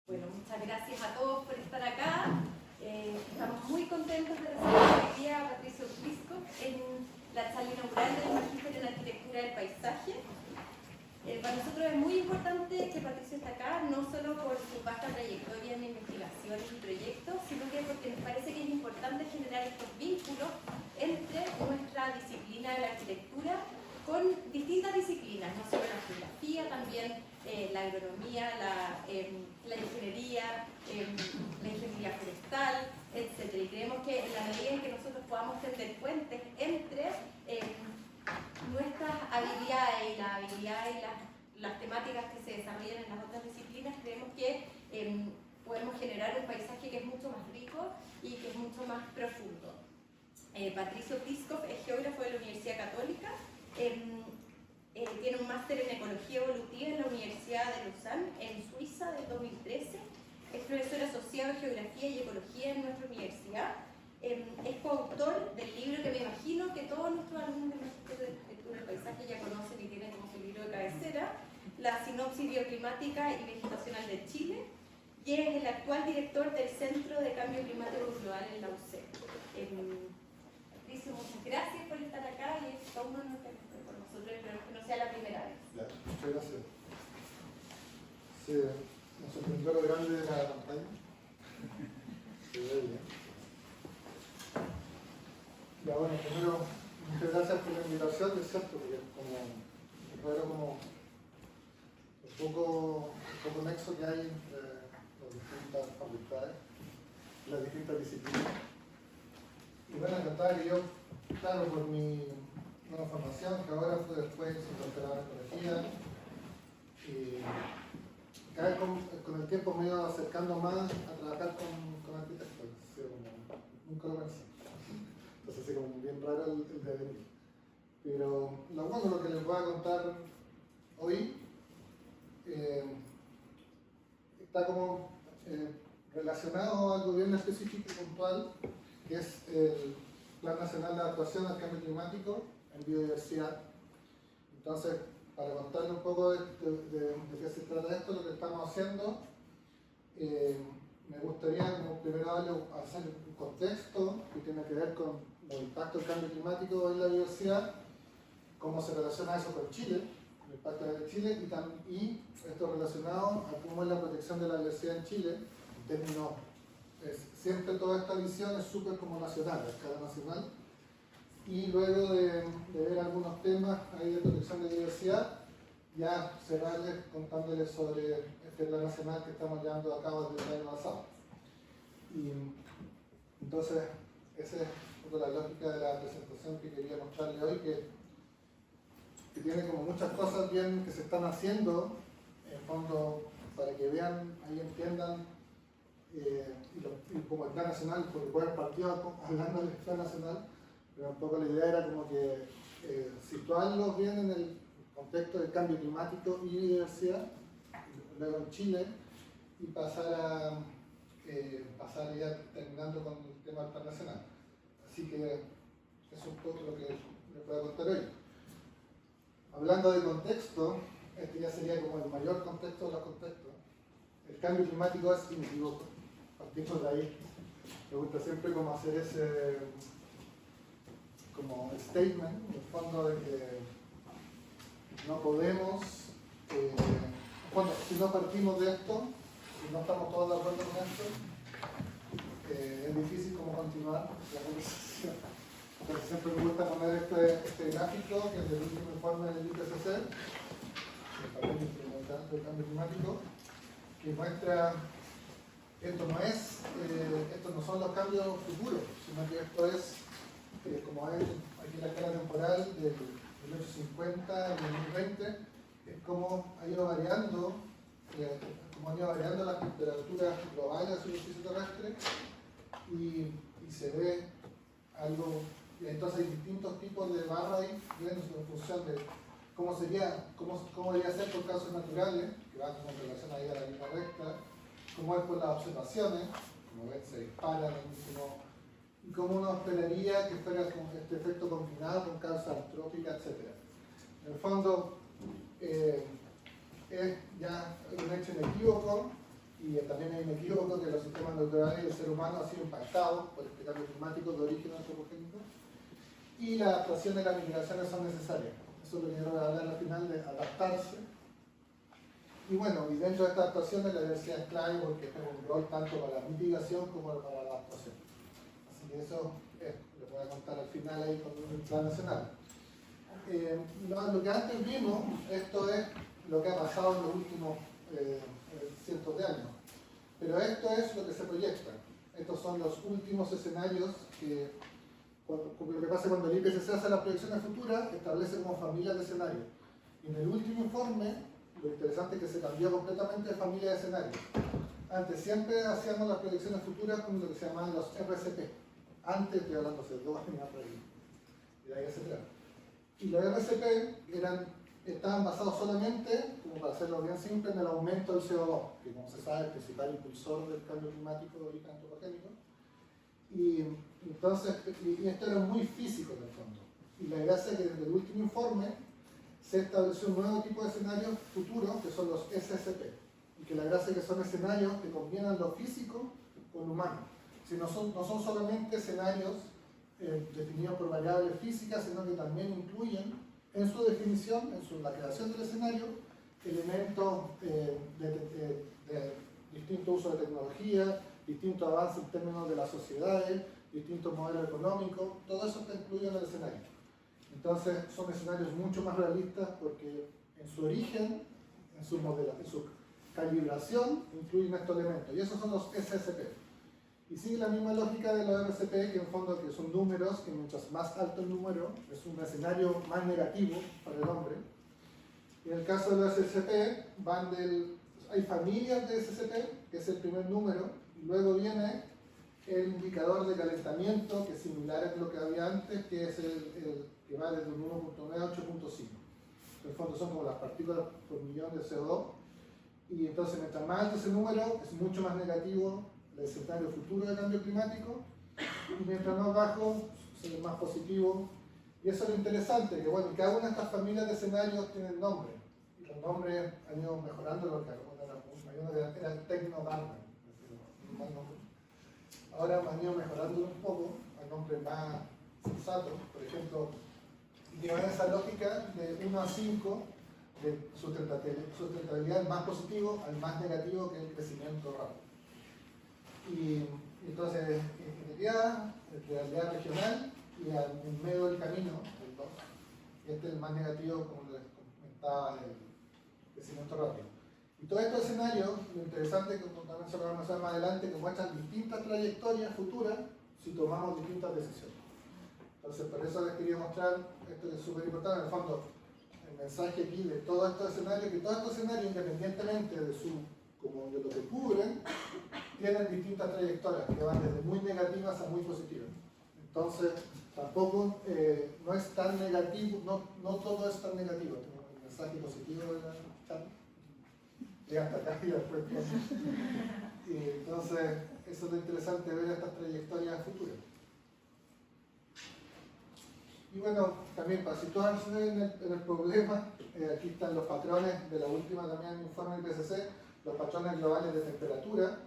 Bueno, muchas gracias a todos por estar acá. Estamos muy contentos de recibir hoy día a Patricio Pisco en la charla inaugural del Magíster en Arquitectura del Paisaje. Para nosotros es muy importante que Patricio esté acá, no solo por su vasta trayectoria en investigaciones y proyectos, sino que porque nos parece que es importante generar estos vínculos entre nuestra disciplina de la arquitectura con distintas disciplinas, no solo la geografía, también la agronomía, la ingeniería, la ingeniería forestal, etc. Y creemos que en la medida en que nosotros podamos tender puentes entre nuestras habilidades y las habilidades y las temáticas que se desarrollan en las otras disciplinas, creemos que podemos generar un paisaje que es mucho más rico y que es mucho más profundo. Patricio Pisco es geógrafo de la Universidad Católica. Tiene un máster en Ecología Evolutiva en la Universidad de Lausanne, en Suiza, del 2013. Es profesor asociado de Geografía y Ecología en nuestra universidad. Es coautor del libro que me imagino que todos nuestros alumnos del Magíster de Arquitectura del Paisaje ya conocen y tienen como su libro de cabecera, La Sinopsis Bioclimática y Vegetacional de Chile, y es el actual director del Centro de Cambio Climático Global en la UCE. Patricio, muchas gracias por estar acá y es todo un honor que estés con nosotros, espero que no sea la primera vez. Claro, muchas gracias. Sí, nos sorprendió lo grande de la pantalla. Se ve bien. Ya bueno, primero, muchas gracias por la invitación, es cierto, porque como el poco nexo que hay entre las distintas facultades, las distintas disciplinas. Y bueno, encantaba que yo, claro, por mi nueva formación, que ahora fue después un doctorado en ecología, y cada vez con el tiempo me he ido acercando más a trabajar con arquitectos, nunca lo pensé. Entonces así como bien raro el devenir. Pero lo que les voy a contar hoy está como relacionado a algo bien específico y puntual, que es el Plan Nacional de Adaptación al Cambio Climático en Biodiversidad. Entonces, para contarle un poco de qué se trata esto, lo que estamos haciendo, me gustaría como primero hacer un contexto que tiene que ver con el impacto del cambio climático en la biodiversidad, cómo se relaciona eso con Chile, el impacto de Chile, y esto relacionado a cómo es la protección de la diversidad en Chile, en términos, siempre toda esta visión es súper como nacional, a escala nacional, y luego de ver algunos temas ahí de protección de diversidad, ya cerrarles contándoles sobre este plan nacional que estamos llevando a cabo desde el año pasado. Y entonces, esa es un poco la lógica de la presentación que quería mostrarles hoy, que tiene como muchas cosas bien que se están haciendo, en fondo, para que vean, ahí entiendan, y como el plan nacional, porque puede haber partido hablando del plan nacional, pero un poco la idea era como que situarlos bien en el contexto del cambio climático y biodiversidad, luego en Chile, y pasar ya terminando con el tema del plan nacional. Así que eso es un poco lo que les voy a contar hoy. Hablando de contexto, este ya sería como el mayor contexto de los contextos. El cambio climático es inequívoco. Partimos de ahí. Me gusta siempre como hacer ese como statement, en el fondo, de que no podemos, bueno, si no partimos de esto, si no estamos todos de acuerdo con esto, es difícil como continuar la conversación. Entonces siempre me gusta poner este gráfico, que es del último informe del IPCC, el papel instrumental del cambio climático, que muestra estos no son los cambios futuros, sino que esto es, como hay aquí la escala temporal del 1850 al 2020, es como ha ido variando, las temperaturas globales de la superficie terrestre, y se ve algo, y entonces hay distintos tipos de barras ahí, en función de cómo debería ser por causas naturales, que van como en relación ahí a la línea recta, cómo es por las observaciones, como ven se disparan, y cómo uno esperaría que fuera con este efecto combinado con causa antrópica, etc. En el fondo, es ya un hecho inequívoco, y también hay un equívoco que los sistemas naturales del ser humano han sido impactados por este cambio climático de origen antropogénico, y las adaptaciones y las migraciones son necesarias. Eso es lo que quiero hablar al final, de adaptarse. Y bueno, y dentro de estas adaptaciones la diversidad es clave porque tiene un rol tanto para la mitigación como para la adaptación. Así que eso les voy a contar al final ahí con el plan nacional. Lo que antes vimos, esto es lo que ha pasado en los últimos cientos de años. Pero esto es lo que se proyecta. Estos son los últimos escenarios que, lo que pasa cuando el IPCC hace las proyecciones futuras, establece como familias de escenarios. Y en el último informe, lo interesante es que se cambió completamente de familia de escenarios. Antes siempre hacíamos las proyecciones futuras con lo que se llamaban los RCP. Antes, estoy hablando hace 2 años atrás, y de ahí hacia atrás. Y los RCP estaban basados solamente, como para hacerlo bien simple, en el aumento del CO2, que como se sabe es el principal impulsor del cambio climático de origen antropogénico. Y entonces, y esto era muy físico en el fondo. Y la gracia es que desde el último informe se estableció un nuevo tipo de escenarios futuros, que son los SSP. Y que la gracia es que son escenarios que combinan lo físico con lo humano. Si no son solamente escenarios definidos por variables físicas, sino que también incluyen en su definición, la creación del escenario, elementos de distinto uso de tecnología, distintos avances en términos de las sociedades, distintos modelos económicos, todo eso está incluido en el escenario. Entonces son escenarios mucho más realistas porque en su origen, en su calibración, incluyen estos elementos, y esos son los SSP. Y sigue la misma lógica de los RCP, que en fondo que son números, que mientras más alto el número, es un escenario más negativo para el hombre. Y en el caso de los SSP, hay familias de SSP, que es el primer número, y luego viene el indicador de calentamiento, que es similar a lo que había antes, que es el que va desde un 1.9 a 8.5. En el fondo son como las partículas por millón de CO2, y entonces mientras más alto ese número, es mucho más negativo el escenario futuro de cambio climático, y mientras más bajo, es más positivo. Y eso es lo interesante, que bueno, cada una de estas familias de escenarios tienen nombre, y los nombres han ido mejorando, porque algunos eran Tecno-Darwin, ahora han ido mejorando un poco, hay nombres más sensatos, por ejemplo, y que van en esa lógica de 1 a 5, de sustentabilidad más positivo al más negativo, que es el crecimiento rápido. Y entonces, ingeniería, realidad regional, y en medio del camino, el 2, este es el más negativo, como les comentaba, el crecimiento rápido. Y todos estos escenarios, lo interesante, como también se lo vamos a hacer más adelante, que muestran distintas trayectorias futuras si tomamos distintas decisiones. Entonces, por eso les quería mostrar esto, que es súper importante. En el fondo, el mensaje aquí de todos estos escenarios, que todos estos escenarios, independientemente de lo que cubren, tienen distintas trayectorias que van desde muy negativas a muy positivas. Entonces, tampoco no es tan negativo, no todo es tan negativo. Tengo el mensaje positivo de la charla. Llega hasta acá y después. Y entonces, eso es lo interesante, ver estas trayectorias futuras. Y bueno, también para situarse en el problema, aquí están los patrones de la última también informe del IPCC, los patrones globales de temperatura,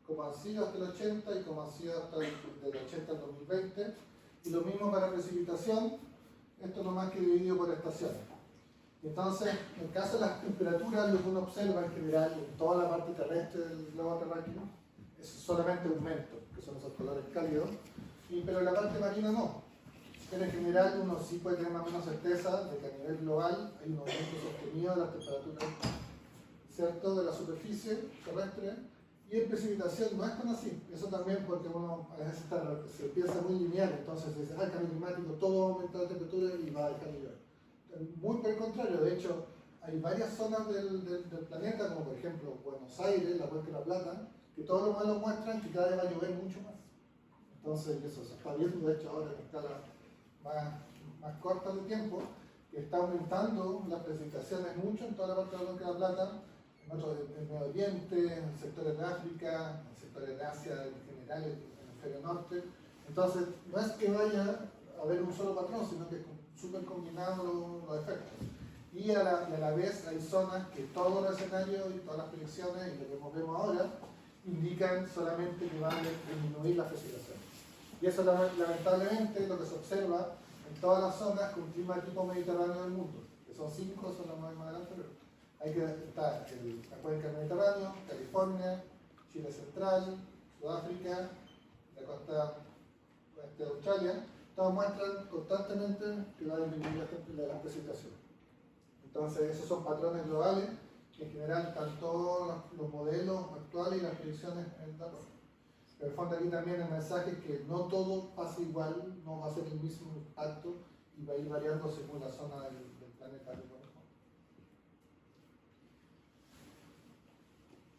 como han sido hasta el 80 y como han sido hasta del 80 al 2020, y lo mismo para precipitación, esto no más que dividido por estaciones. Entonces, en el caso de las temperaturas, lo que uno observa en general en toda la parte terrestre del globo terráqueo es solamente aumento, que son esos colores cálidos, pero en la parte marina no. Pero en general uno sí puede tener más o menos certeza de que a nivel global hay un aumento sostenido de las temperaturas, ¿cierto?, de la superficie terrestre, y en precipitación no es tan así. Eso también porque uno a veces se piensa muy lineal, entonces dice, el cambio climático, todo va a aumentar la temperatura y va a dejar de llover. Muy por el contrario, de hecho, hay varias zonas del planeta, como por ejemplo Buenos Aires, la Cuenca de la Plata, que todos los modelos muestran que cada vez va a llover mucho más. Entonces, eso se está viendo, de hecho, ahora en escala más corta de tiempo, que está aumentando las precipitaciones mucho en toda la parte de la Cuenca de la Plata, en otros del Medio Oriente, en sectores de África, en sectores de Asia en general, en el hemisferio norte. Entonces, no es que vaya a haber un solo patrón, sino que es súper combinado los efectos. y a la vez hay zonas que todos los escenarios y todas las predicciones y lo que vemos ahora indican solamente que van a disminuir las precipitaciones. Y eso lamentablemente es lo que se observa en todas las zonas con clima tipo mediterráneo del mundo, que son 5, son las más adelante, pero hay que estar en la cuenca del Mediterráneo, California, Chile Central, Sudáfrica, la costa oeste de Australia, todos muestran constantemente que va a disminuir la precipitación. Entonces, esos son patrones globales que en general están todos los modelos actuales y las predicciones en la cosa. Pero en el fondo aquí también el mensaje es que no todo pasa igual, no va a ser el mismo impacto y va a ir variando según la zona del planeta.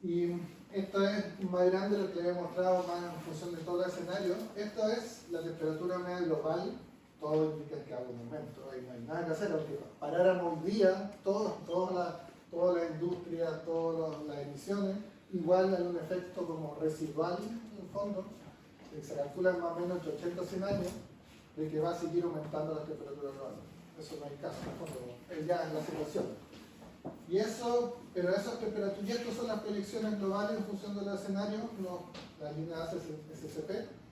Y esto es más grande lo que les he mostrado más en función de todo el escenario. Esto es la temperatura media global. Todo indica que hay un aumento, ahí no hay nada que hacer, aunque paráramos hoy día, toda la industria, todas las emisiones, igual hay un efecto como residual en el fondo, que se calcula más o menos entre 80 y 100 años, de que va a seguir aumentando la temperatura global. Eso no hay caso, en el fondo, es ya la situación. Y eso, pero esas temperaturas, y estas son las proyecciones globales en función del escenario, no, la línea SCP.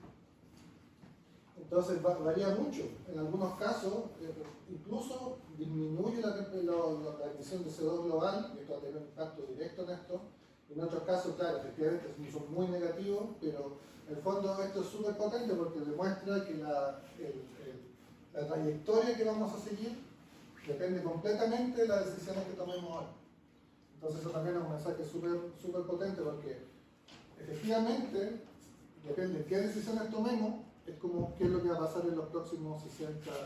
Entonces varía mucho. En algunos casos, incluso disminuye la emisión de CO2 global, y esto va a tener un impacto directo en esto. En otros casos, claro, efectivamente son muy negativos, pero en el fondo esto es súper potente porque demuestra que la trayectoria que vamos a seguir depende completamente de las decisiones que tomemos ahora. Entonces eso también es un mensaje súper potente porque efectivamente depende de qué decisiones tomemos, es como qué es lo que va a pasar en los próximos 60, 50,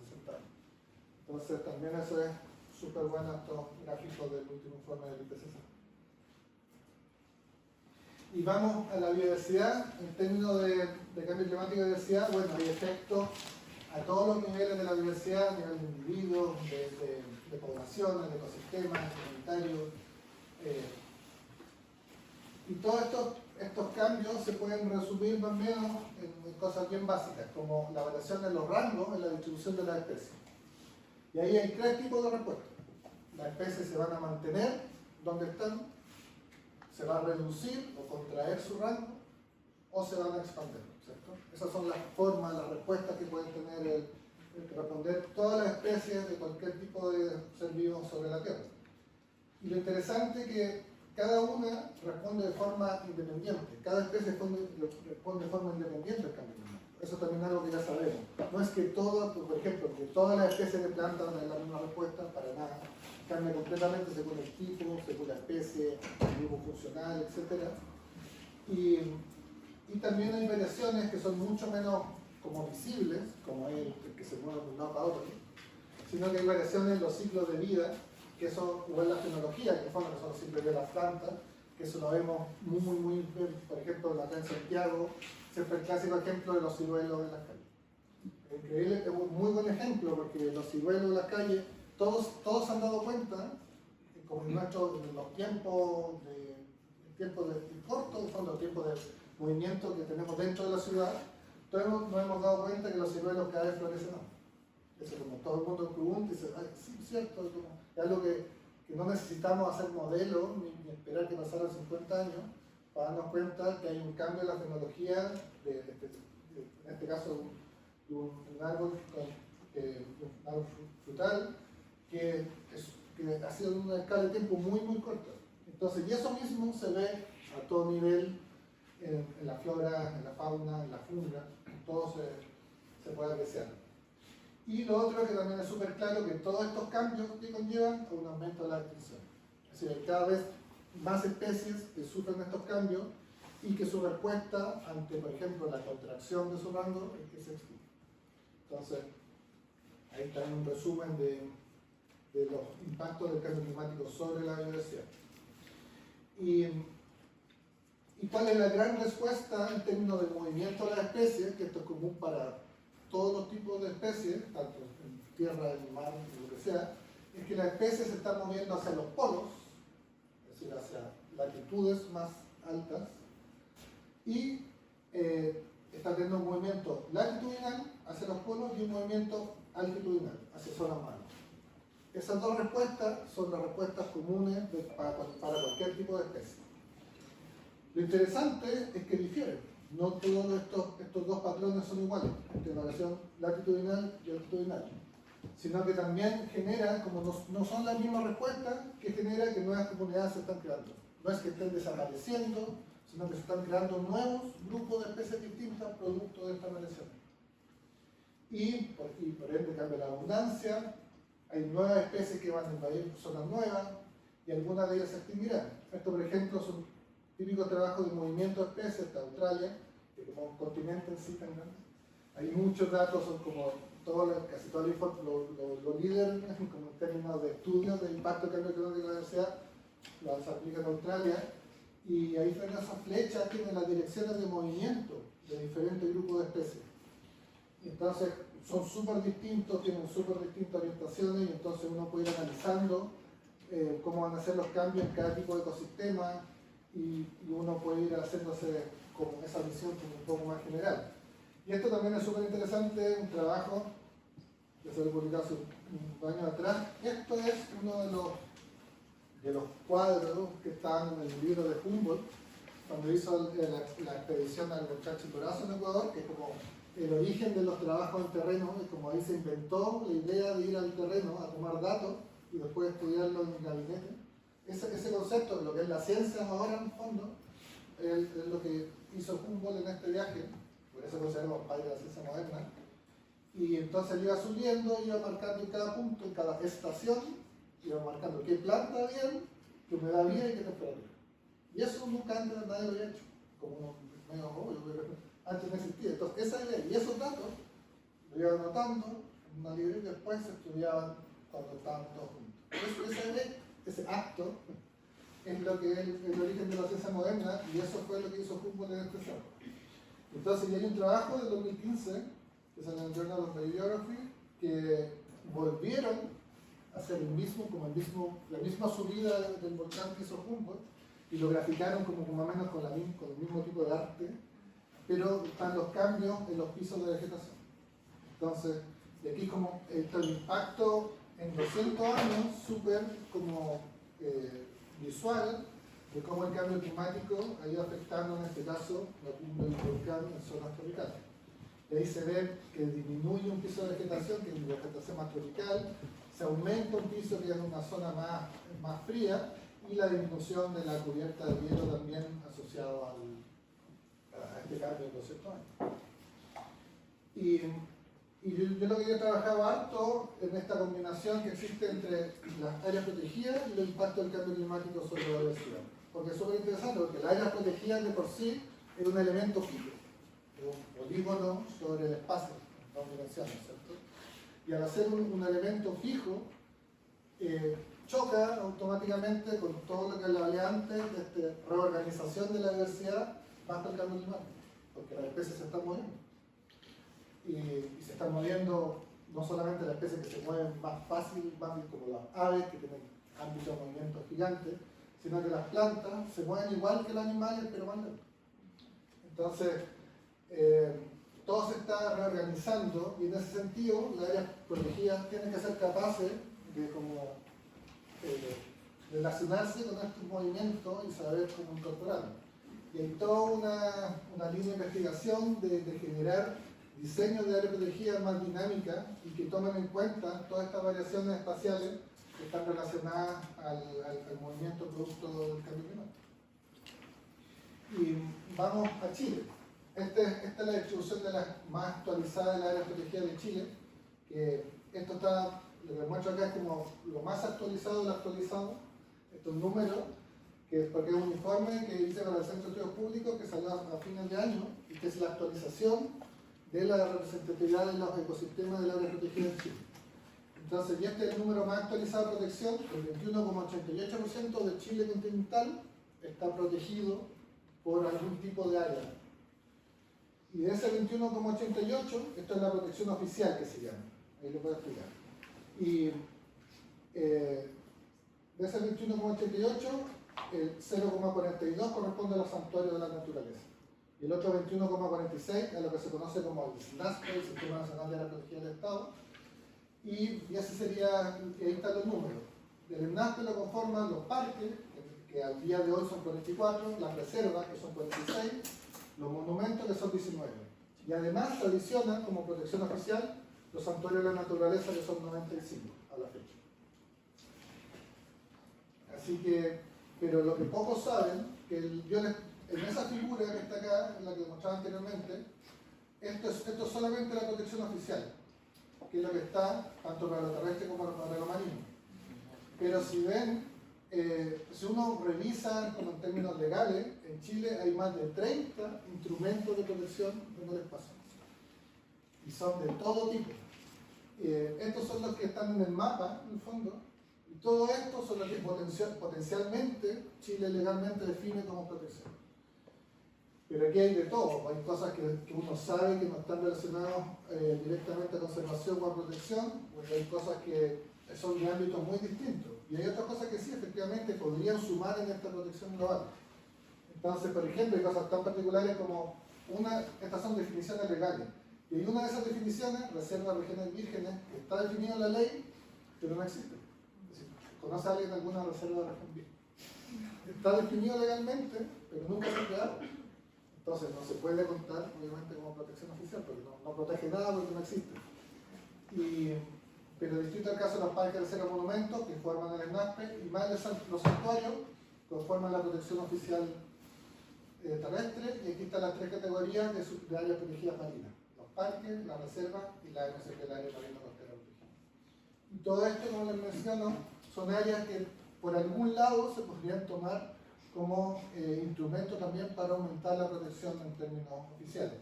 60 años. Entonces también eso es súper bueno estos gráficos del último informe del IPCC. Y vamos a la biodiversidad, en términos de cambio climático y biodiversidad, bueno, hay efectos a todos los niveles de la diversidad, a nivel de individuos, de poblaciones, de ecosistemas, comunitarios. Y todos estos cambios se pueden resumir más o menos en cosas bien básicas, como la variación de los rangos en la distribución de las especies. Y ahí hay 3 tipos de respuestas. Las especies se van a mantener donde están, se va a reducir o contraer su rango, o se van a expandir, ¿cierto? Esas son las formas, las respuestas que pueden tener responder todas las especies de cualquier tipo de ser vivo sobre la Tierra. Y lo interesante es que cada una responde de forma independiente, cada especie responde de forma independiente al cambio climático. Eso también es algo que ya sabemos. No es que todas, por ejemplo, que todas las especies de plantas den la misma respuesta, para nada. Cambia completamente según el tipo, según la especie, el grupo funcional, etc. Y también hay variaciones que son mucho menos como visibles, como el que se mueve de un lado para otro, sino que hay variaciones en los ciclos de vida, que eso, igual la tecnología, que en el fondo son los ciclos de las plantas, que eso lo vemos muy bien, por ejemplo, acá en Santiago, siempre el clásico ejemplo de los ciruelos en las calles. Es increíble, es un muy buen ejemplo, porque los ciruelos en las calles, todos han dado cuenta, como en los tiempos cortos, en fondo, tiempos de movimiento que tenemos dentro de la ciudad, todos nos hemos dado cuenta que los ciruelos cada vez florecen más. Eso como todo el mundo pregunta y dice, ay, sí, es cierto, es algo que no necesitamos hacer modelos ni esperar que pasaran 50 años para darnos cuenta que hay un cambio en la tecnología, en este caso de un árbol frutal, que ha sido en una escala de tiempo muy corta. Entonces, y eso mismo se ve a todo nivel en la flora, en la fauna, en la funga, todo se puede apreciar. Y lo otro que también es súper claro, que todos estos cambios que conllevan a un aumento de la extinción. Es decir, hay cada vez más especies que sufren estos cambios y que su respuesta ante, por ejemplo, la contracción de su rango es que se extingue. Entonces, ahí está un resumen de los impactos del cambio climático sobre la biodiversidad. ¿Y cuál es la gran respuesta en términos del movimiento de las especies? Que esto es común para todos los tipos de especies, tanto en tierra, en mar, en lo que sea, es que las especies se están moviendo hacia los polos, es decir, hacia latitudes más altas, y está teniendo un movimiento latitudinal hacia los polos y un movimiento altitudinal hacia zonas más altas. Esas dos respuestas son las respuestas comunes para cualquier tipo de especie. Lo interesante es que difieren. No todos estos dos patrones son iguales, entre variación latitudinal y altitudinal, sino que también genera, como no son las mismas respuestas, que genera que nuevas comunidades se están creando. No es que estén desapareciendo, sino que se están creando nuevos grupos de especies distintas producto de esta variación. Y por ende cambia la abundancia, hay nuevas especies que van a invadir zonas nuevas y algunas de ellas se extinguirán. Esto, por ejemplo, son típicos trabajos de movimiento de especies de Australia, que como un continente en sí tan grande. Hay muchos datos, son como casi todo los líderes, como en términos de estudios del impacto del cambio climático en la diversidad, se aplica en Australia, y ahí fuera esas flechas tienen las direcciones de movimiento de diferentes grupos de especies. Entonces son súper distintos, tienen súper distintas orientaciones, y entonces uno puede ir analizando cómo van a ser los cambios en cada tipo de ecosistema, y uno puede ir haciéndose como esa visión como un poco más general. Y esto también es súper interesante, un trabajo que se ha publicado hace un año atrás. Esto es uno de los cuadros que están en el libro de Humboldt, cuando hizo la expedición al volcán Chimborazo en Ecuador, que es como el origen de los trabajos en terreno, y como ahí se inventó la idea de ir al terreno a tomar datos y después estudiarlo en el gabinete. Ese concepto de lo que es la ciencia ahora en el fondo, es lo que hizo Humboldt en este viaje, por eso consideramos padre de la ciencia moderna. Y entonces iba subiendo, iba marcando en cada punto, en cada estación, iba marcando qué planta había, qué humedad había y qué temperatura. Y eso nunca antes nadie lo había hecho, como medio obvio, pero antes no existía. Entonces esa idea y esos datos lo iba anotando en una librería y después se estudiaban cuando estaban todos juntos. Esa idea, ese acto, es lo que es el origen de la ciencia moderna, y eso fue lo que hizo Humboldt en este trabajo. Entonces, hay un trabajo del 2015, que es en el Journal of Biography, que volvieron a hacer la misma subida del volcán que hizo Humboldt, y lo graficaron como más o menos con el mismo tipo de arte, pero están los cambios en los pisos de vegetación. Entonces, de aquí como está el impacto en 200 años, súper como visual, de cómo el cambio climático ha ido afectando, en este caso, la cumbre del volcán en zonas tropicales. Y ahí se ve que disminuye un piso de vegetación, que es una vegetación más tropical, se aumenta un piso que es una zona más fría, y la disminución de la cubierta de hielo también asociado a este cambio en 200 años. Y yo lo que he trabajado harto en esta combinación que existe entre las áreas protegidas y el impacto del cambio climático sobre la biodiversidad. Porque es súper interesante, porque las áreas protegidas de por sí es un elemento fijo, es un polígono sobre el espacio, en dos dimensiones, ¿cierto? Y al hacer un elemento fijo, choca automáticamente con todo lo que hablaba antes de esta reorganización de la diversidad bajo el cambio climático, porque las especies se están moviendo. Y se están moviendo no solamente las especies que se mueven más fácil, como las aves, que tienen ámbitos de movimiento gigantes, sino que las plantas se mueven igual que los animales, pero más lento. Entonces, todo se está reorganizando, y en ese sentido, las áreas protegidas tienen que ser capaces de relacionarse con estos movimientos y saber cómo incorporarlos. Y hay toda una línea de investigación de generar diseños de áreas protegidas más dinámicas y que tomen en cuenta todas estas variaciones espaciales que están relacionadas al movimiento producto del cambio climático. Y vamos a Chile. Esta es la distribución de las más actualizadas de las áreas protegidas de Chile, que esto está, lo que muestro acá es como lo más actualizado de lo actualizado, estos números, que es porque es un informe que hice para el Centro de Estudios Públicos que salió a fines de año, y que es la actualización de la representatividad de los ecosistemas del área protegida en Chile. Entonces, y este es el número más actualizado de protección, el 21,88% de Chile continental está protegido por algún tipo de área. Y de ese 21,88, esto es la protección oficial que se llama, ahí lo puedo explicar. Y de ese 21,88, el 0,42 corresponde a los santuarios de la naturaleza. Y el otro 21,46 a lo que se conoce como el SNASP, el Sistema Nacional de la Protegida del Estado. y ese sería, y ahí están los números. Del SNASPE lo conforman los parques, que al día de hoy son 44, las reservas, que son 46, los monumentos, que son 19. Y además se adicionan como protección oficial los santuarios de la naturaleza, que son 95 a la fecha. Así que, pero lo que pocos saben, que en esa figura que está acá, en la que mostraba anteriormente, esto es solamente la protección oficial, que es lo que está tanto para lo terrestre como para lo marino. Pero si ven, si uno revisa como en términos legales, en Chile hay más de 30 instrumentos de protección en el espacio. Y son de todo tipo. Estos son los que están en el mapa, en el fondo, y todo esto son los que potencialmente Chile legalmente define como protección. Pero aquí hay de todo, hay cosas que uno sabe que no están relacionadas directamente a conservación o a protección, porque hay cosas que son de ámbitos muy distintos. Y hay otras cosas que sí, efectivamente, podrían sumar en esta protección global. Entonces, por ejemplo, hay cosas tan particulares como estas son definiciones legales. Y hay una de esas definiciones, reserva de regiones vírgenes, que está definida en la ley, pero no existe. Es decir, ¿conoce a alguien alguna reserva de región virgen? Está definido legalmente, pero nunca se ha creado. Entonces no se puede contar, obviamente, como protección oficial, porque no protege nada porque no existe. Pero distinto al caso de los parques de reserva monumentos, que forman el SNASPE, y más los santuarios, que forman la protección oficial terrestre, y aquí están las tres categorías de áreas protegidas marinas: los parques, la reserva y la MSP, el área marina costera protegida. Y todo esto, como les menciono, son áreas que por algún lado se podrían tomar como instrumento también para aumentar la protección en términos oficiales.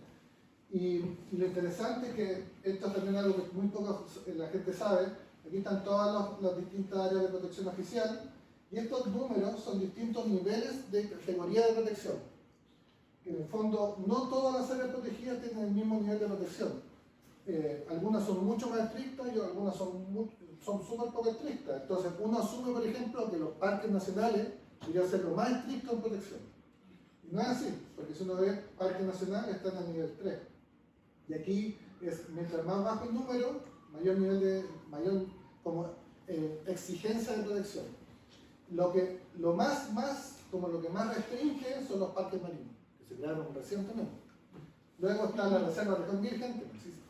Y lo interesante es que esto también es algo que muy poco la gente sabe. Aquí están todas las distintas áreas de protección oficial, y estos números son distintos niveles de categoría de protección. En el fondo, no todas las áreas protegidas tienen el mismo nivel de protección. Algunas son mucho más estrictas y algunas son súper poco estrictas. Entonces, uno asume, por ejemplo, que los parques nacionales deberían ser lo más estrictos en protección. Y no es así, porque si uno ve parques nacionales están al nivel 3. Y aquí, mientras más bajo el número, mayor nivel mayor exigencia de protección. Lo que más restringe son los parques marinos, que se crearon recientemente. Luego está la reserva de región virgen, que no existe.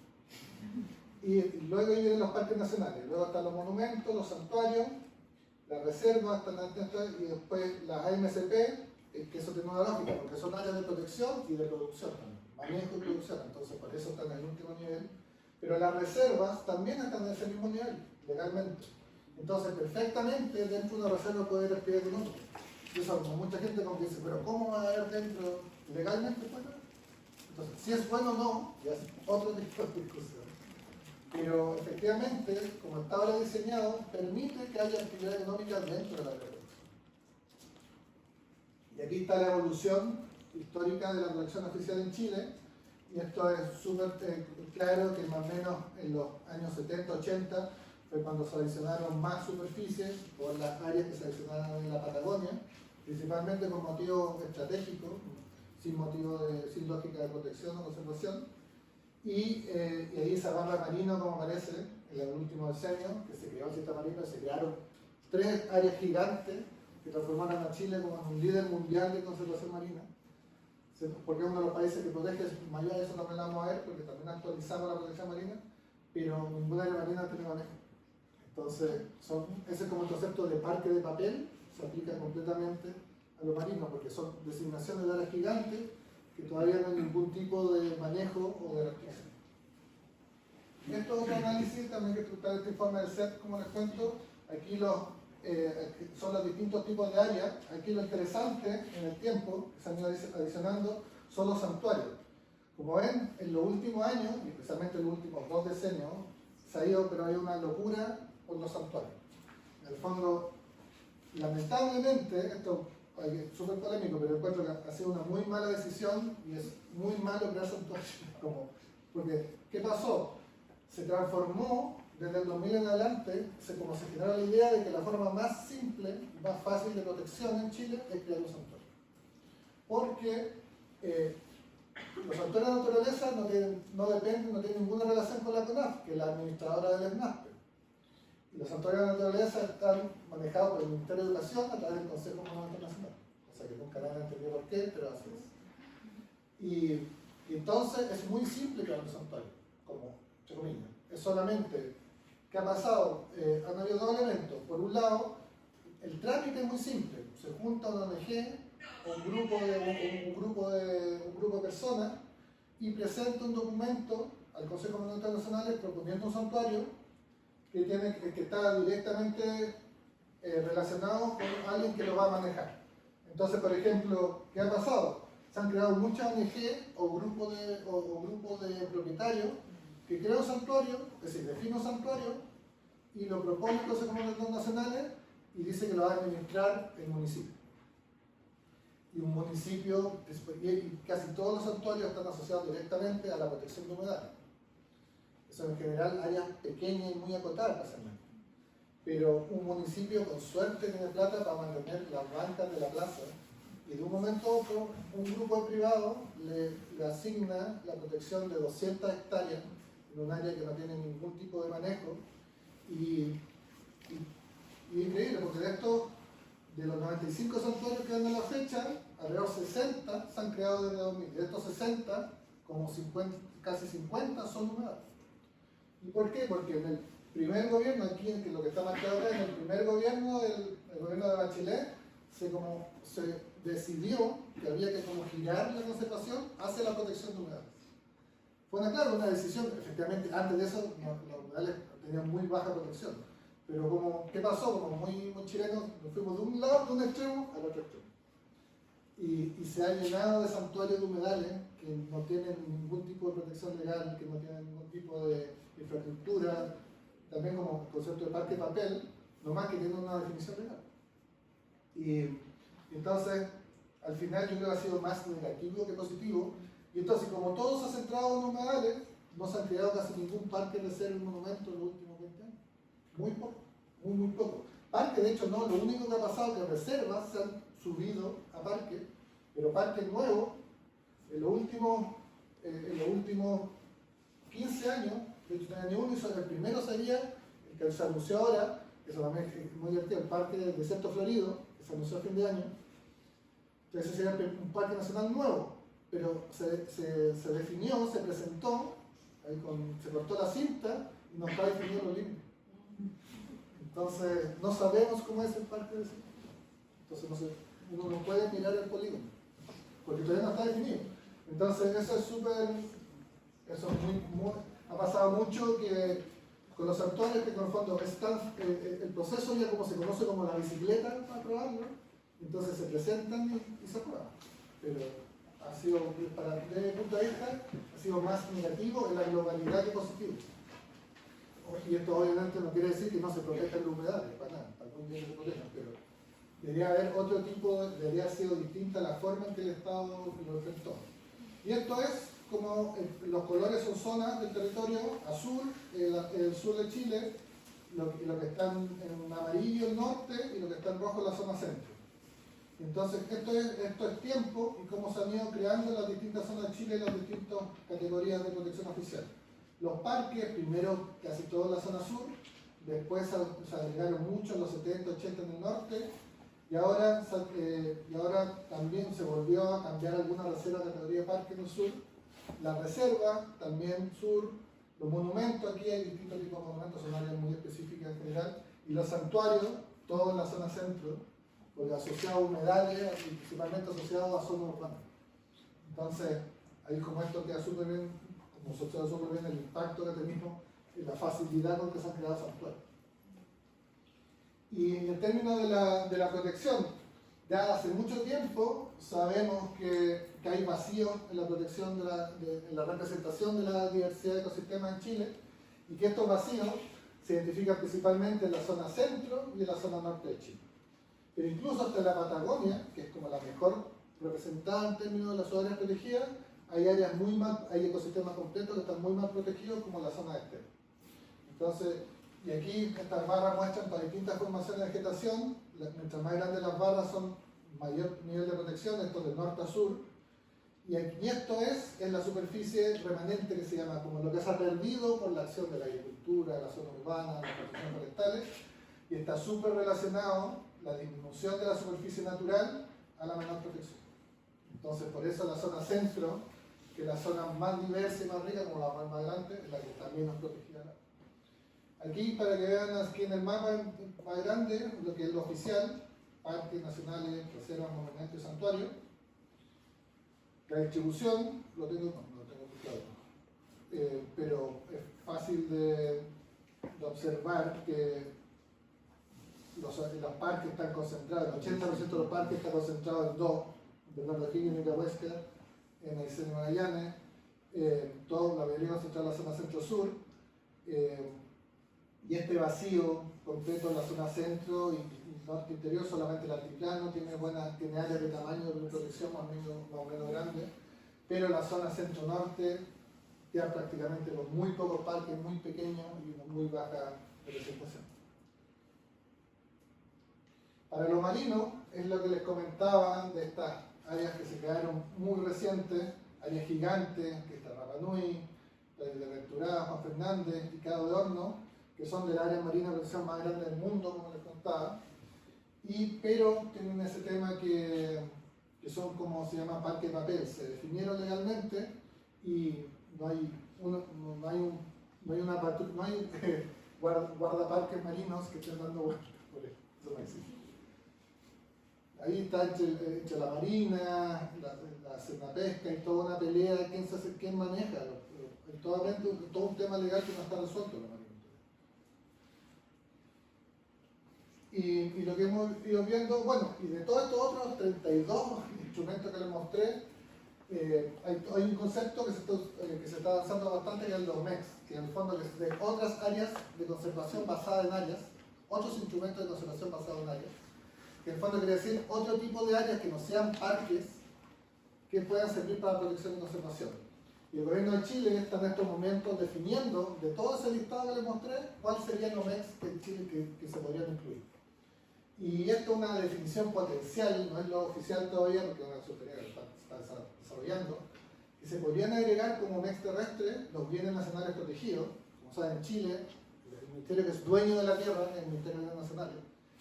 Y luego vienen los parques nacionales, luego están los monumentos, los santuarios, las reservas, y después las AMSP, que eso tiene una lógica, porque son áreas de protección y de producción también, manejo y producción, entonces por eso están en el último nivel. Pero las reservas también están en ese mismo nivel, legalmente. Entonces, perfectamente dentro de una reserva puede haber actividad económica. Y eso, como mucha gente como que dice, pero ¿cómo va a haber dentro legalmente? Pues, entonces, si es bueno o no, ya es otro tipo de discusión. Pero efectivamente, como está ahora diseñado, permite que haya actividad económica dentro de la protección. Y aquí está la evolución histórica de la protección oficial en Chile, y esto es súper claro que más o menos en los años 70-80 fue cuando se adicionaron más superficies por las áreas que se adicionaron en la Patagonia, principalmente por motivos estratégicos, sin lógica de protección o conservación. Y ahí esa barra marino, como aparece en el último decenio, que se creó el sistema marino, se crearon 3 áreas gigantes que transformaron a Chile como un líder mundial de conservación marina, porque es uno de los países que protege mayor, eso también lo vamos a ver, porque también actualizamos la protección marina, pero ninguna área marina tiene manejo. Entonces, ese es como el concepto de parque de papel, se aplica completamente a lo marino, porque son designaciones de áreas gigantes que todavía no hay ningún tipo de manejo o de restricción. Y esto es otro análisis también que está este informe del CEP, como les cuento. Aquí son los distintos tipos de áreas. Aquí lo interesante en el tiempo que se han ido adicionando son los santuarios. Como ven, en los últimos años, y especialmente en los últimos 2 decenios, se ha ido, pero hay una locura por los santuarios. En el fondo, lamentablemente, esto es súper polémico, pero encuentro que ha sido una muy mala decisión y es muy malo crear santuarios. Porque, ¿qué pasó? Se transformó desde el 2000 en adelante, como se generó la idea de que la forma más simple y más fácil de protección en Chile es crear un santuario. Porque los santuarios de naturaleza no tienen ninguna relación con la CONAF, que es la administradora del SNASPE. Y los santuarios de la naturaleza están manejados por el Ministerio de Educación a través del Consejo Monumental Nacional. O sea que nunca nadie ha entendido por qué, pero así es. Y entonces es muy simple crear un santuario, como entre comillas. Es solamente, ¿qué ha pasado? Han habido dos elementos. Por un lado, el trámite es muy simple. Se junta una ONG, un grupo de personas y presenta un documento al Consejo Monumental Nacional proponiendo un santuario que está directamente relacionado con alguien que lo va a manejar. Entonces, por ejemplo, ¿qué ha pasado? Se han creado muchas ONG o grupos de propietarios que crean un santuario, es decir, define un santuario y lo propone el Consejo Monumental Nacional y dice que lo va a administrar el municipio. Y un municipio, y casi todos los santuarios están asociados directamente a la protección de humedales. Son en general áreas pequeñas y muy acotadas especialmente. Pero un municipio con suerte tiene plata para mantener las bancas de la plaza y de un momento a otro un grupo de privados le asigna la protección de 200 hectáreas en un área que no tiene ningún tipo de manejo y increíble porque de los 95 santuarios que dan a la fecha, alrededor de 60 se han creado desde 2000. De estos 60, como casi 50 son humedales. ¿Y por qué? Porque en el primer gobierno, aquí en lo que está marcado acá, en el primer gobierno, el gobierno de Bachelet, se decidió que había que como girar la conservación hacia la protección de humedales. Fue una decisión, efectivamente, antes de eso los humedales tenían muy baja protección. Pero ¿qué pasó? Como muy chilenos, nos fuimos de un lado, de un extremo, al otro extremo. Y se ha llenado de santuarios de humedales que no tienen ningún tipo de protección legal, que no tienen ningún tipo de infraestructura, también como el concepto de parque papel, nomás que tienen una definición legal. Y entonces, al final yo creo que ha sido más negativo que positivo, y entonces como todo se ha centrado en humedales, no se han creado casi ningún parque de reserva y monumento en los últimos 20 años. Muy poco, muy poco. Parque, de hecho, no, lo único que ha pasado es que reservas se han subido a parques, pero parques nuevos, en los últimos 15 años, de hecho, tenía uno, y el primero sería el que se anunció ahora, que eso también es muy divertido, el Parque del Desierto Florido, que se anunció a fin de año. Entonces, ese sería un parque nacional nuevo, pero se definió, se presentó, se cortó la cinta y no está definido los límites. Entonces, no sabemos cómo es el parque de Desierto. Entonces, uno no puede mirar el polígono, porque todavía no está definido. Entonces, eso es ha pasado mucho que con los santuarios que con el fondo el proceso ya como se conoce como la bicicleta para probarlo, entonces se presentan y se aprueban. Pero ha sido, desde mi punto de vista, ha sido más negativo en la globalidad que positivo. Y esto obviamente no quiere decir que no se protejan las humedades, para nada, algún día se protejan, pero debería haber otro tipo, debería haber sido distinta la forma en que el Estado lo enfrentó. Y esto es como los colores son zonas del territorio, azul, el sur de Chile, lo que está en amarillo el norte y lo que está en rojo la zona centro. Entonces esto es tiempo y cómo se han ido creando las distintas zonas de Chile y las distintas categorías de protección oficial. Los parques, primero casi toda la zona sur, después se agregaron mucho en los 70, 80 en el norte, y ahora también se volvió a cambiar alguna reserva de categoría de parque en el sur. La reserva, también sur, los monumentos, aquí hay distintos tipos de monumentos, son áreas muy específicas en general, y los santuarios, todos en la zona centro, porque asociados a humedales y principalmente asociados a zonas urbanas. Entonces, ahí como esto queda súper bien, como se observa súper bien el impacto que ha tenido y la facilidad con que se han creado santuarios. Y en términos de la protección, ya hace mucho tiempo sabemos que hay vacíos en la protección, en la representación de la diversidad de ecosistemas en Chile, y que estos vacíos se identifican principalmente en la zona centro y en la zona norte de Chile. Pero incluso hasta en la Patagonia, que es como la mejor representada en términos de las áreas protegidas, hay ecosistemas completos que están muy mal protegidos, como la zona este. Entonces, y aquí estas barras muestran para distintas formaciones de vegetación. Mientras más grandes las barras son mayor nivel de protección, esto de norte a sur. Y esto es la superficie remanente que se llama como lo que se ha perdido por la acción de la agricultura, la zona urbana, las protecciones forestales, y está súper relacionado la disminución de la superficie natural a la menor protección. Entonces, por eso la zona centro, que es la zona más diversa y más rica, como la más adelante, es la que está menos protegida. Aquí, para que vean aquí en el mapa más grande, lo que es lo oficial, parques nacionales, reservas, monumentos y santuarios. La distribución, no lo tengo muy claro, pero es fácil de observar que los parques están concentrados, el 80% de los parques está concentrado en dos, Bernardo Higgins y Huesca, en el Seno Magallanes, la mayoría concentrada en la zona centro-sur, y este vacío completo en la zona centro y norte interior, solamente el altiplano tiene áreas de tamaño de protección más o menos grande, pero la zona centro-norte queda prácticamente con muy pocos parques, muy pequeños y una muy baja representación. Para lo marino, es lo que les comentaba de estas áreas que se quedaron muy recientes, áreas gigantes, que está Rapa Nui, Playa de Ventura, Juan Fernández y Cabo de Horno, que son del área marina de protección más grande del mundo, como les contaba, pero tienen ese tema que son como se llama parque de papel, se definieron legalmente y no hay guardaparques marinos que estén dando vueltas por eso, eso no existe. Ahí está entre la marina, la cenapesca y toda una pelea de quién maneja. Todo un tema legal que no está resuelto en la marina. Y lo que hemos ido viendo, bueno, y de todos estos otros 32 instrumentos que les mostré, hay un concepto que se está avanzando bastante, que es el de MEX, que en el fondo es de otras áreas de conservación basadas en áreas, otros instrumentos de conservación basados en áreas, que en el fondo quiere decir otro tipo de áreas que no sean parques que puedan servir para protección y conservación. Y el gobierno de Chile está en estos momentos definiendo, de todo ese listado que les mostré, cuál serían los MEX en Chile que se podrían incluir. Y esto es una definición potencial, no es lo oficial todavía, porque es una superior que está desarrollando, que se podrían agregar como MEX terrestre los bienes nacionales protegidos, como saben en Chile, el ministerio que es dueño de la tierra, el Ministerio de Bienes Nacionales,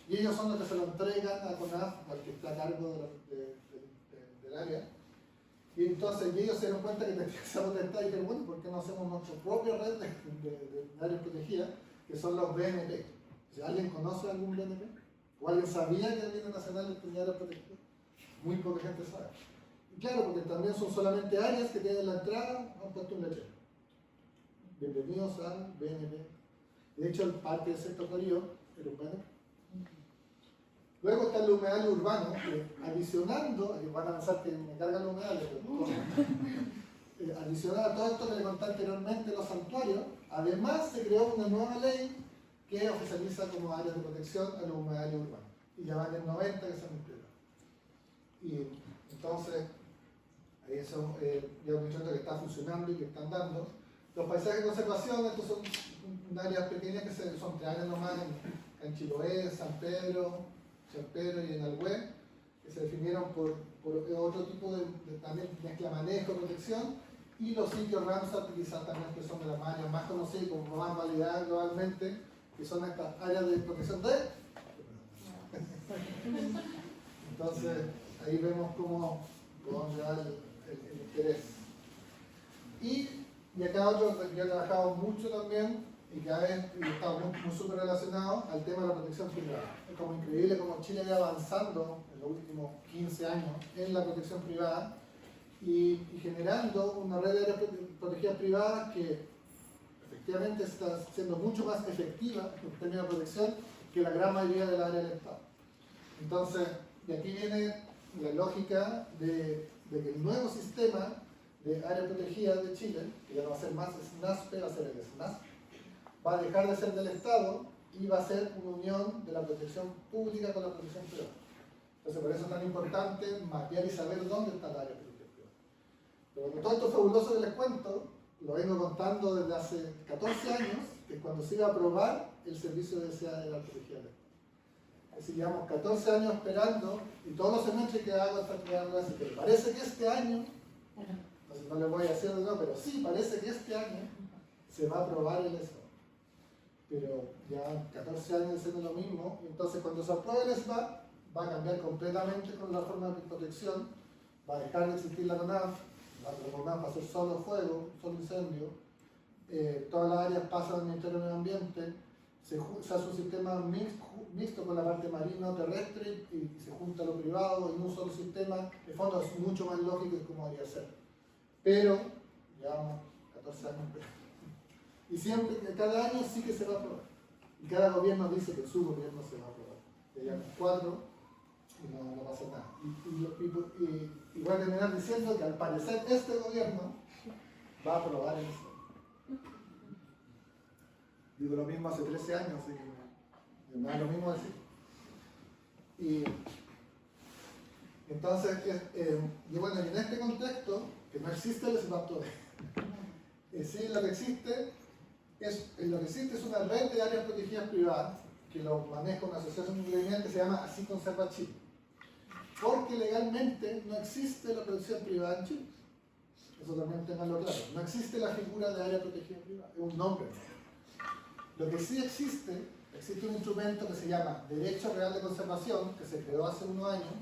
y ellos son los que se lo entregan a CONAF, al que está a cargo del área. Y entonces ellos se dieron cuenta que tenían esa potestad y dijeron, bueno, ¿por qué no hacemos nuestra propia red de áreas protegidas, que son los BNP? Si alguien conoce algún BNP, o alguien sabía que el bienes nacional tenía áreas protegidas, muy poca gente sabe. Y claro, porque también son solamente áreas que tienen la entrada, han puesto un letrero. Bienvenidos al BNP. De hecho, el parque de Sexto Corío era un BNP. Luego está el humedal urbano, que adicionando, aquí van a pensar que me cargan los humedales, pero adicional a todo esto que le conté anteriormente, los santuarios, además se creó una nueva ley que oficializa como áreas de protección a los humedales urbanos. Y ya van en 90 que se han integrado. Y entonces, ahí eso ya un instrumento que está funcionando y que están dando. Los paisajes de conservación, estos son áreas pequeñas que son 3 áreas nomás en Chiloé, San Pedro y en Alhué, que se definieron por otro tipo de también mezcla manejo, protección, y los sitios Ramsar, que quizás también que son de las áreas más conocidas, como más validadas globalmente, que son estas áreas de protección de... Entonces, ahí vemos cómo dónde va el interés. Y acá otro, yo he trabajado mucho también, y cada vez está muy súper relacionado al tema de la protección privada. Es como increíble como Chile ha ido avanzando en los últimos 15 años en la protección privada y generando una red de áreas protegidas privadas que efectivamente está siendo mucho más efectiva en términos de protección que la gran mayoría de las áreas del Estado. Entonces, de aquí viene la lógica de que el nuevo sistema de áreas protegidas de Chile, que ya no va a ser más SNASPE, va a ser el SNASP, va a dejar de ser del Estado y va a ser una unión de la protección pública con la protección privada. Entonces, por eso es tan importante mapear y saber dónde está el área protegida privada. Pero con todo esto fabuloso que les cuento, lo vengo contando desde hace 14 años, que es cuando se iba a aprobar el servicio de área de la protegida del Estado. Es decir, llevamos 14 años esperando y todos los semestres que hago hasta crearlo así, pero parece que este año Entonces no les voy a decir de no, pero sí, parece que este año se va a aprobar el SBAP. Pero ya 14 años haciendo lo mismo, entonces cuando se apruebe el SBAP va a cambiar completamente con la forma de protección, va a dejar de existir la CONAF, la CONAF va a ser solo fuego, solo incendio, todas las áreas pasan al Ministerio del Medio Ambiente, se hace un sistema mixto con la parte marino-terrestre y se junta lo privado en un solo sistema. De fondo es mucho más lógico de cómo debería ser. Pero, llevamos 14 años, y siempre, cada año sí que se va a aprobar. Y cada gobierno dice que su gobierno se va a aprobar. Ya llevamos 4 y no pasa nada. Y voy a terminar diciendo que al parecer este gobierno va a aprobar eso. Digo lo mismo hace 13 años, así que me da lo mismo decir. Y entonces, y bueno, en este contexto, que no existe el SBAP todavía, sí lo que existe es una red de áreas protegidas privadas que lo maneja una asociación criminal que se llama Así Conserva Chile. Porque legalmente no existe la protección privada en Chile. Eso también tenganlo claro. No existe la figura de área protegida privada, es un nombre. Lo que sí existe un instrumento que se llama Derecho Real de Conservación, que se creó hace unos años,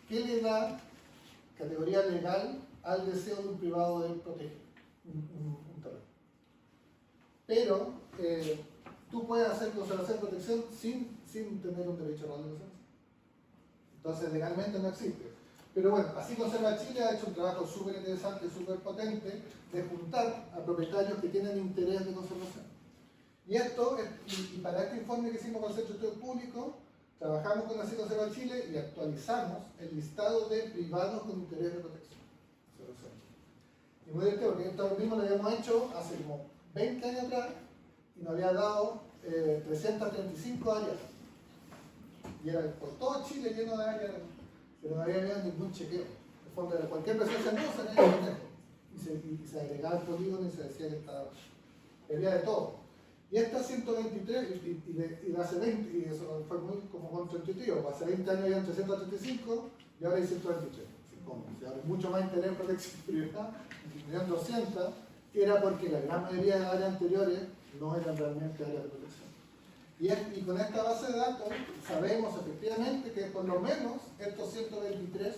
que le da categoría legal al deseo de un privado de proteger un terreno. Pero tú puedes hacer conservación y protección sin tener un derecho real de conservación. Entonces legalmente no existe. Pero bueno, Así Conserva Chile ha hecho un trabajo súper interesante, súper potente, de juntar a propietarios que tienen interés de conservación. Y esto, y para este informe que hicimos con el Centro de Estudios Públicos, trabajamos con Así Conserva Chile y actualizamos el listado de privados con interés de protección. Y muy divertido, porque esto mismo lo habíamos hecho hace como 20 años atrás y nos había dado 335 áreas. Y era por todo Chile lleno de áreas, pero no había habido ningún chequeo. En fondo, de cualquier presencia no se había chequeo. Y se agregaba el polígono y se decía que estaba. Había de todo. Y esta 123, y hace 20, y eso fue muy como contraintuitivo, hace 20 años habían 335 y ahora hay 123. Hay mucho más interés en protección privada, incluían 200, que era porque la gran mayoría de áreas anteriores no eran realmente áreas de protección. Y con esta base de datos sabemos efectivamente que por lo menos estos 123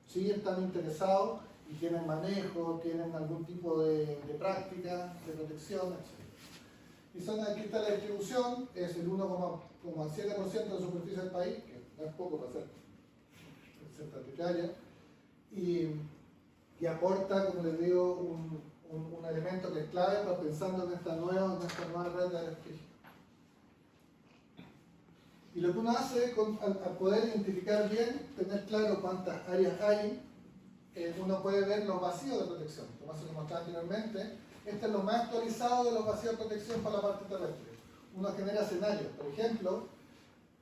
sí están interesados y tienen manejo, tienen algún tipo de práctica de protección, etc. Y aquí está la distribución, es el 1,7% de la superficie del país, que no es poco para ser centralitaria, y aporta, como les digo, un elemento que es clave para pensando en esta nueva red de áreas protegidas. Y lo que uno hace al poder identificar bien, tener claro cuántas áreas hay, uno puede ver los vacíos de protección, como se mostraba anteriormente. Este es lo más actualizado de los vacíos de protección para la parte terrestre. Uno genera escenarios, por ejemplo,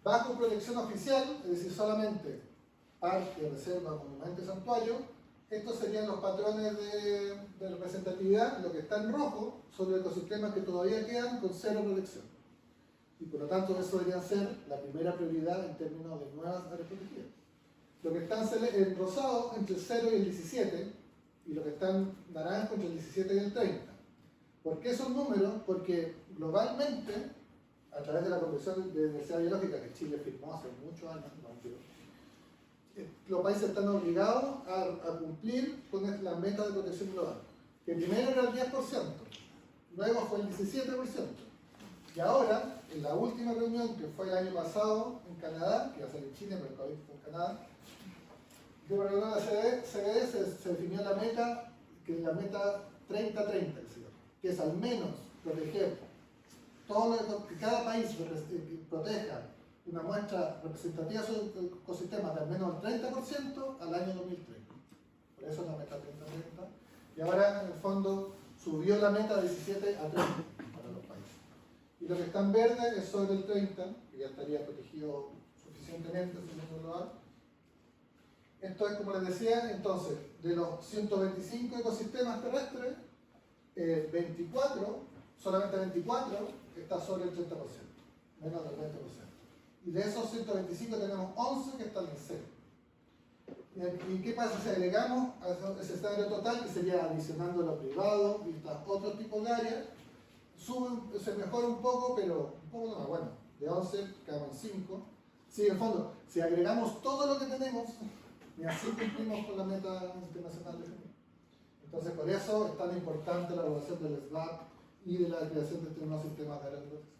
bajo protección oficial, es decir, solamente parque, reserva, monumento y santuario. Estos serían los patrones de representatividad. Lo que está en rojo son los ecosistemas que todavía quedan con cero protección. Y por lo tanto, eso debería ser la primera prioridad en términos de nuevas áreas protegidas. Lo que está en rosado entre el 0 y el 17, y lo que está en naranjo entre el 17 y el 30. ¿Por qué esos números? Porque globalmente, a través de la Convención de Diversidad Biológica que Chile firmó hace muchos años, los países están obligados a cumplir con la meta de protección global, que primero era el 10%, luego fue el 17%, y ahora, en la última reunión que fue el año pasado en Canadá, que iba a ser en Chile, pero el COVID fue en Canadá, que por la CBD se definió la meta, que es la meta 30-30, que es al menos proteger que cada país proteja una muestra representativa de su ecosistema de al menos el 30% al año 2030. Por eso es la meta 30-30. Y ahora, en el fondo, subió la meta de 17 a 30 para los países. Y lo que está en verde es sobre el 30, que ya estaría protegido suficientemente en el mundo global. Esto es, como les decía, entonces, de los 125 ecosistemas terrestres, 24, solamente 24, está sobre el 30%, menos del 20%. Y de esos 125 tenemos 11 que están en cero. Y ¿Y qué pasa si agregamos a ese escenario total, que sería adicionando lo privado y otros tipos de áreas? Se mejora un poco, pero un poco no, bueno, de 11 quedamos en 5. Sí, en el fondo, si agregamos todo lo que tenemos, y así cumplimos con la meta internacional definida. Entonces, por eso es tan importante la evaluación del SLAP y de la creación de estos nuevos sistemas de área de protección.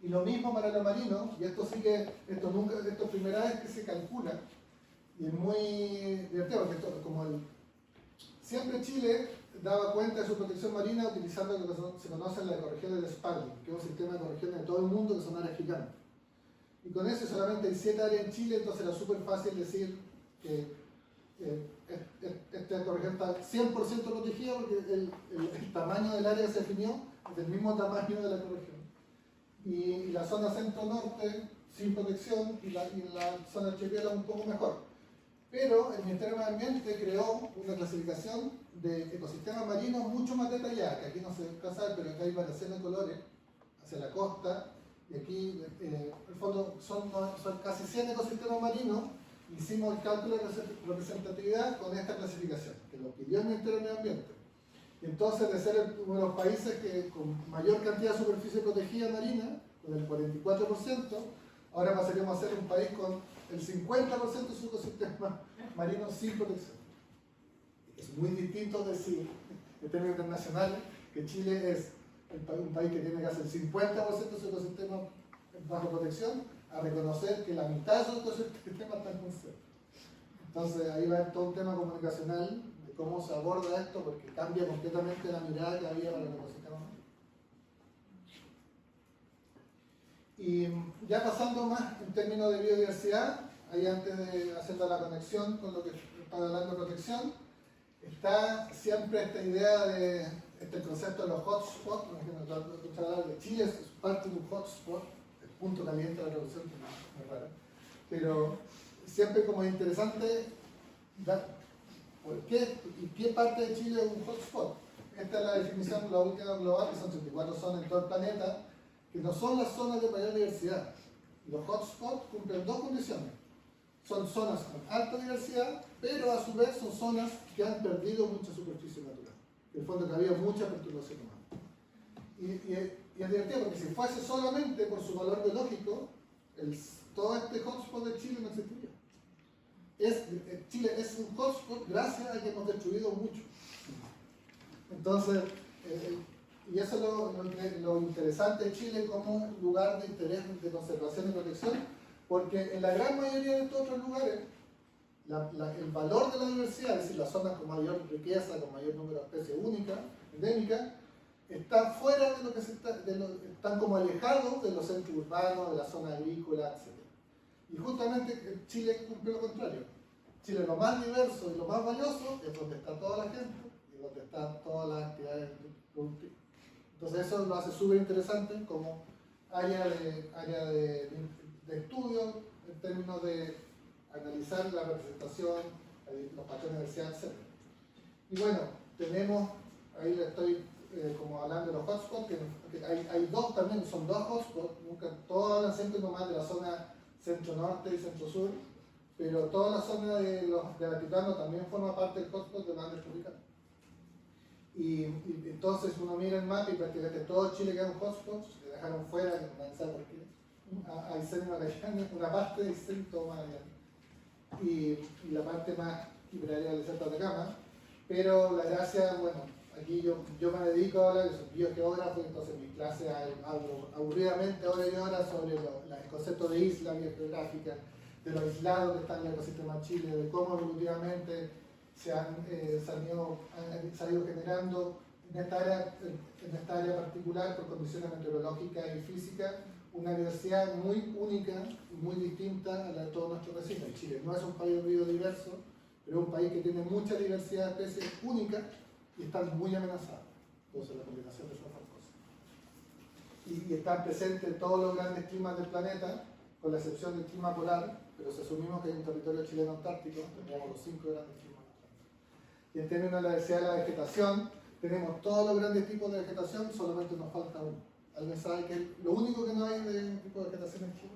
Y lo mismo para lo marino, y esto sí que, esto es primera vez que se calcula, y es muy divertido, porque siempre Chile daba cuenta de su protección marina utilizando lo que se conoce en la ecorregión del Sparling, que es un sistema de ecorregión de todo el mundo que son áreas gigantes. Y con eso solamente hay 7 áreas en Chile, entonces era súper fácil decir que esta ecorregión está 100% protegida porque el tamaño del área que se definió es del mismo tamaño de la ecorregión. Y la zona centro-norte sin protección y la zona archipiélago un poco mejor. Pero el Ministerio de Medio Ambiente creó una clasificación de ecosistemas marinos mucho más detallada, que aquí no se puede saber, pero acá hay variaciones de colores hacia la costa, y aquí, en el fondo, son casi 100 ecosistemas marinos. Hicimos el cálculo de representatividad con esta clasificación, que lo pidió el Ministerio de Medio Ambiente. Y entonces, de ser uno de los países con mayor cantidad de superficie protegida marina, con el 44%, ahora pasaríamos a ser un país con el 50% de su ecosistema marino sin protección. Es muy distinto decir, en términos internacionales, que Chile es un país que tiene casi el 50% de su ecosistema bajo protección, a reconocer que la mitad de su ecosistema está en conserva. Entonces ahí va todo un tema comunicacional de cómo se aborda esto, porque cambia completamente la mirada que había para el ecosistema marino. Y ya pasando más en términos de biodiversidad, ahí antes de hacer la conexión con lo que estaba hablando de protección, está siempre esta idea de este concepto de los hotspots. De Chile es parte de un hotspot, el punto caliente de la revolución, que no es raro, pero siempre como es interesante por qué y qué parte de Chile es un hotspot. Esta es la definición, la última global, que son 34 zonas en todo el planeta, que no son las zonas de mayor diversidad. Los hotspots cumplen dos condiciones. Son zonas con alta diversidad, pero a su vez son zonas que han perdido mucha superficie natural. En el fondo que había mucha perturbación humana. Y es divertido porque si fuese solamente por su valor biológico, todo este hotspot de Chile no existiría. Chile es un hotspot gracias a que hemos destruido mucho. Entonces, y eso es lo interesante de Chile como lugar de interés de conservación y protección, porque en la gran mayoría de estos otros lugares, el valor de la diversidad, es decir, las zonas con mayor riqueza, con mayor número de especies únicas, endémicas, están fuera de lo que están como alejados de los centros urbanos, de la zona agrícola, etc. Y justamente Chile cumple lo contrario. Chile es lo más diverso y lo más valioso, es donde está toda la gente y donde están todas las actividades productivas. Entonces eso lo hace súper interesante como área de estudio en términos de analizar la representación, los patrones de diversidad, etc. Y bueno, tenemos, ahí le estoy como hablando de los hotspots, que hay dos también, son dos hotspots, todos hablan siempre nomás de la zona centro-norte y centro-sur, pero toda la zona del altiplano también forma parte del hotspot de los Andes tropicales. Y entonces uno mira el mapa y prácticamente todo Chile queda en hotspots, se dejaron fuera, que no sabe por qué, a Aysén y Magallanes, una parte de Aysén, todo Magallanes, y la parte más libraria del desierto de Atacama. Pero la gracia, bueno, aquí yo me dedico a hablar, yo soy biogeógrafo, entonces en mis clases hablo aburridamente hora y hora sobre el concepto de isla biogeográfica, de lo aislado que está en el ecosistema de Chile, de cómo evolutivamente se han ido generando en esta área particular por condiciones meteorológicas y físicas una diversidad muy única y muy distinta a la de todos nuestros vecinos. Chile no es un país biodiverso, pero es un país que tiene mucha diversidad de especies únicas y están muy amenazadas. Entonces la combinación de esas dos cosas. Y están presentes en todos los grandes climas del planeta, con la excepción del clima polar, pero si asumimos que hay un territorio chileno antártico, tendríamos los 5 grandes climas antárticos. Y en términos de la diversidad de la vegetación, tenemos todos los grandes tipos de vegetación, solamente nos falta uno. ¿Alguien sabe que lo único que no hay de un tipo de vegetación en Chile?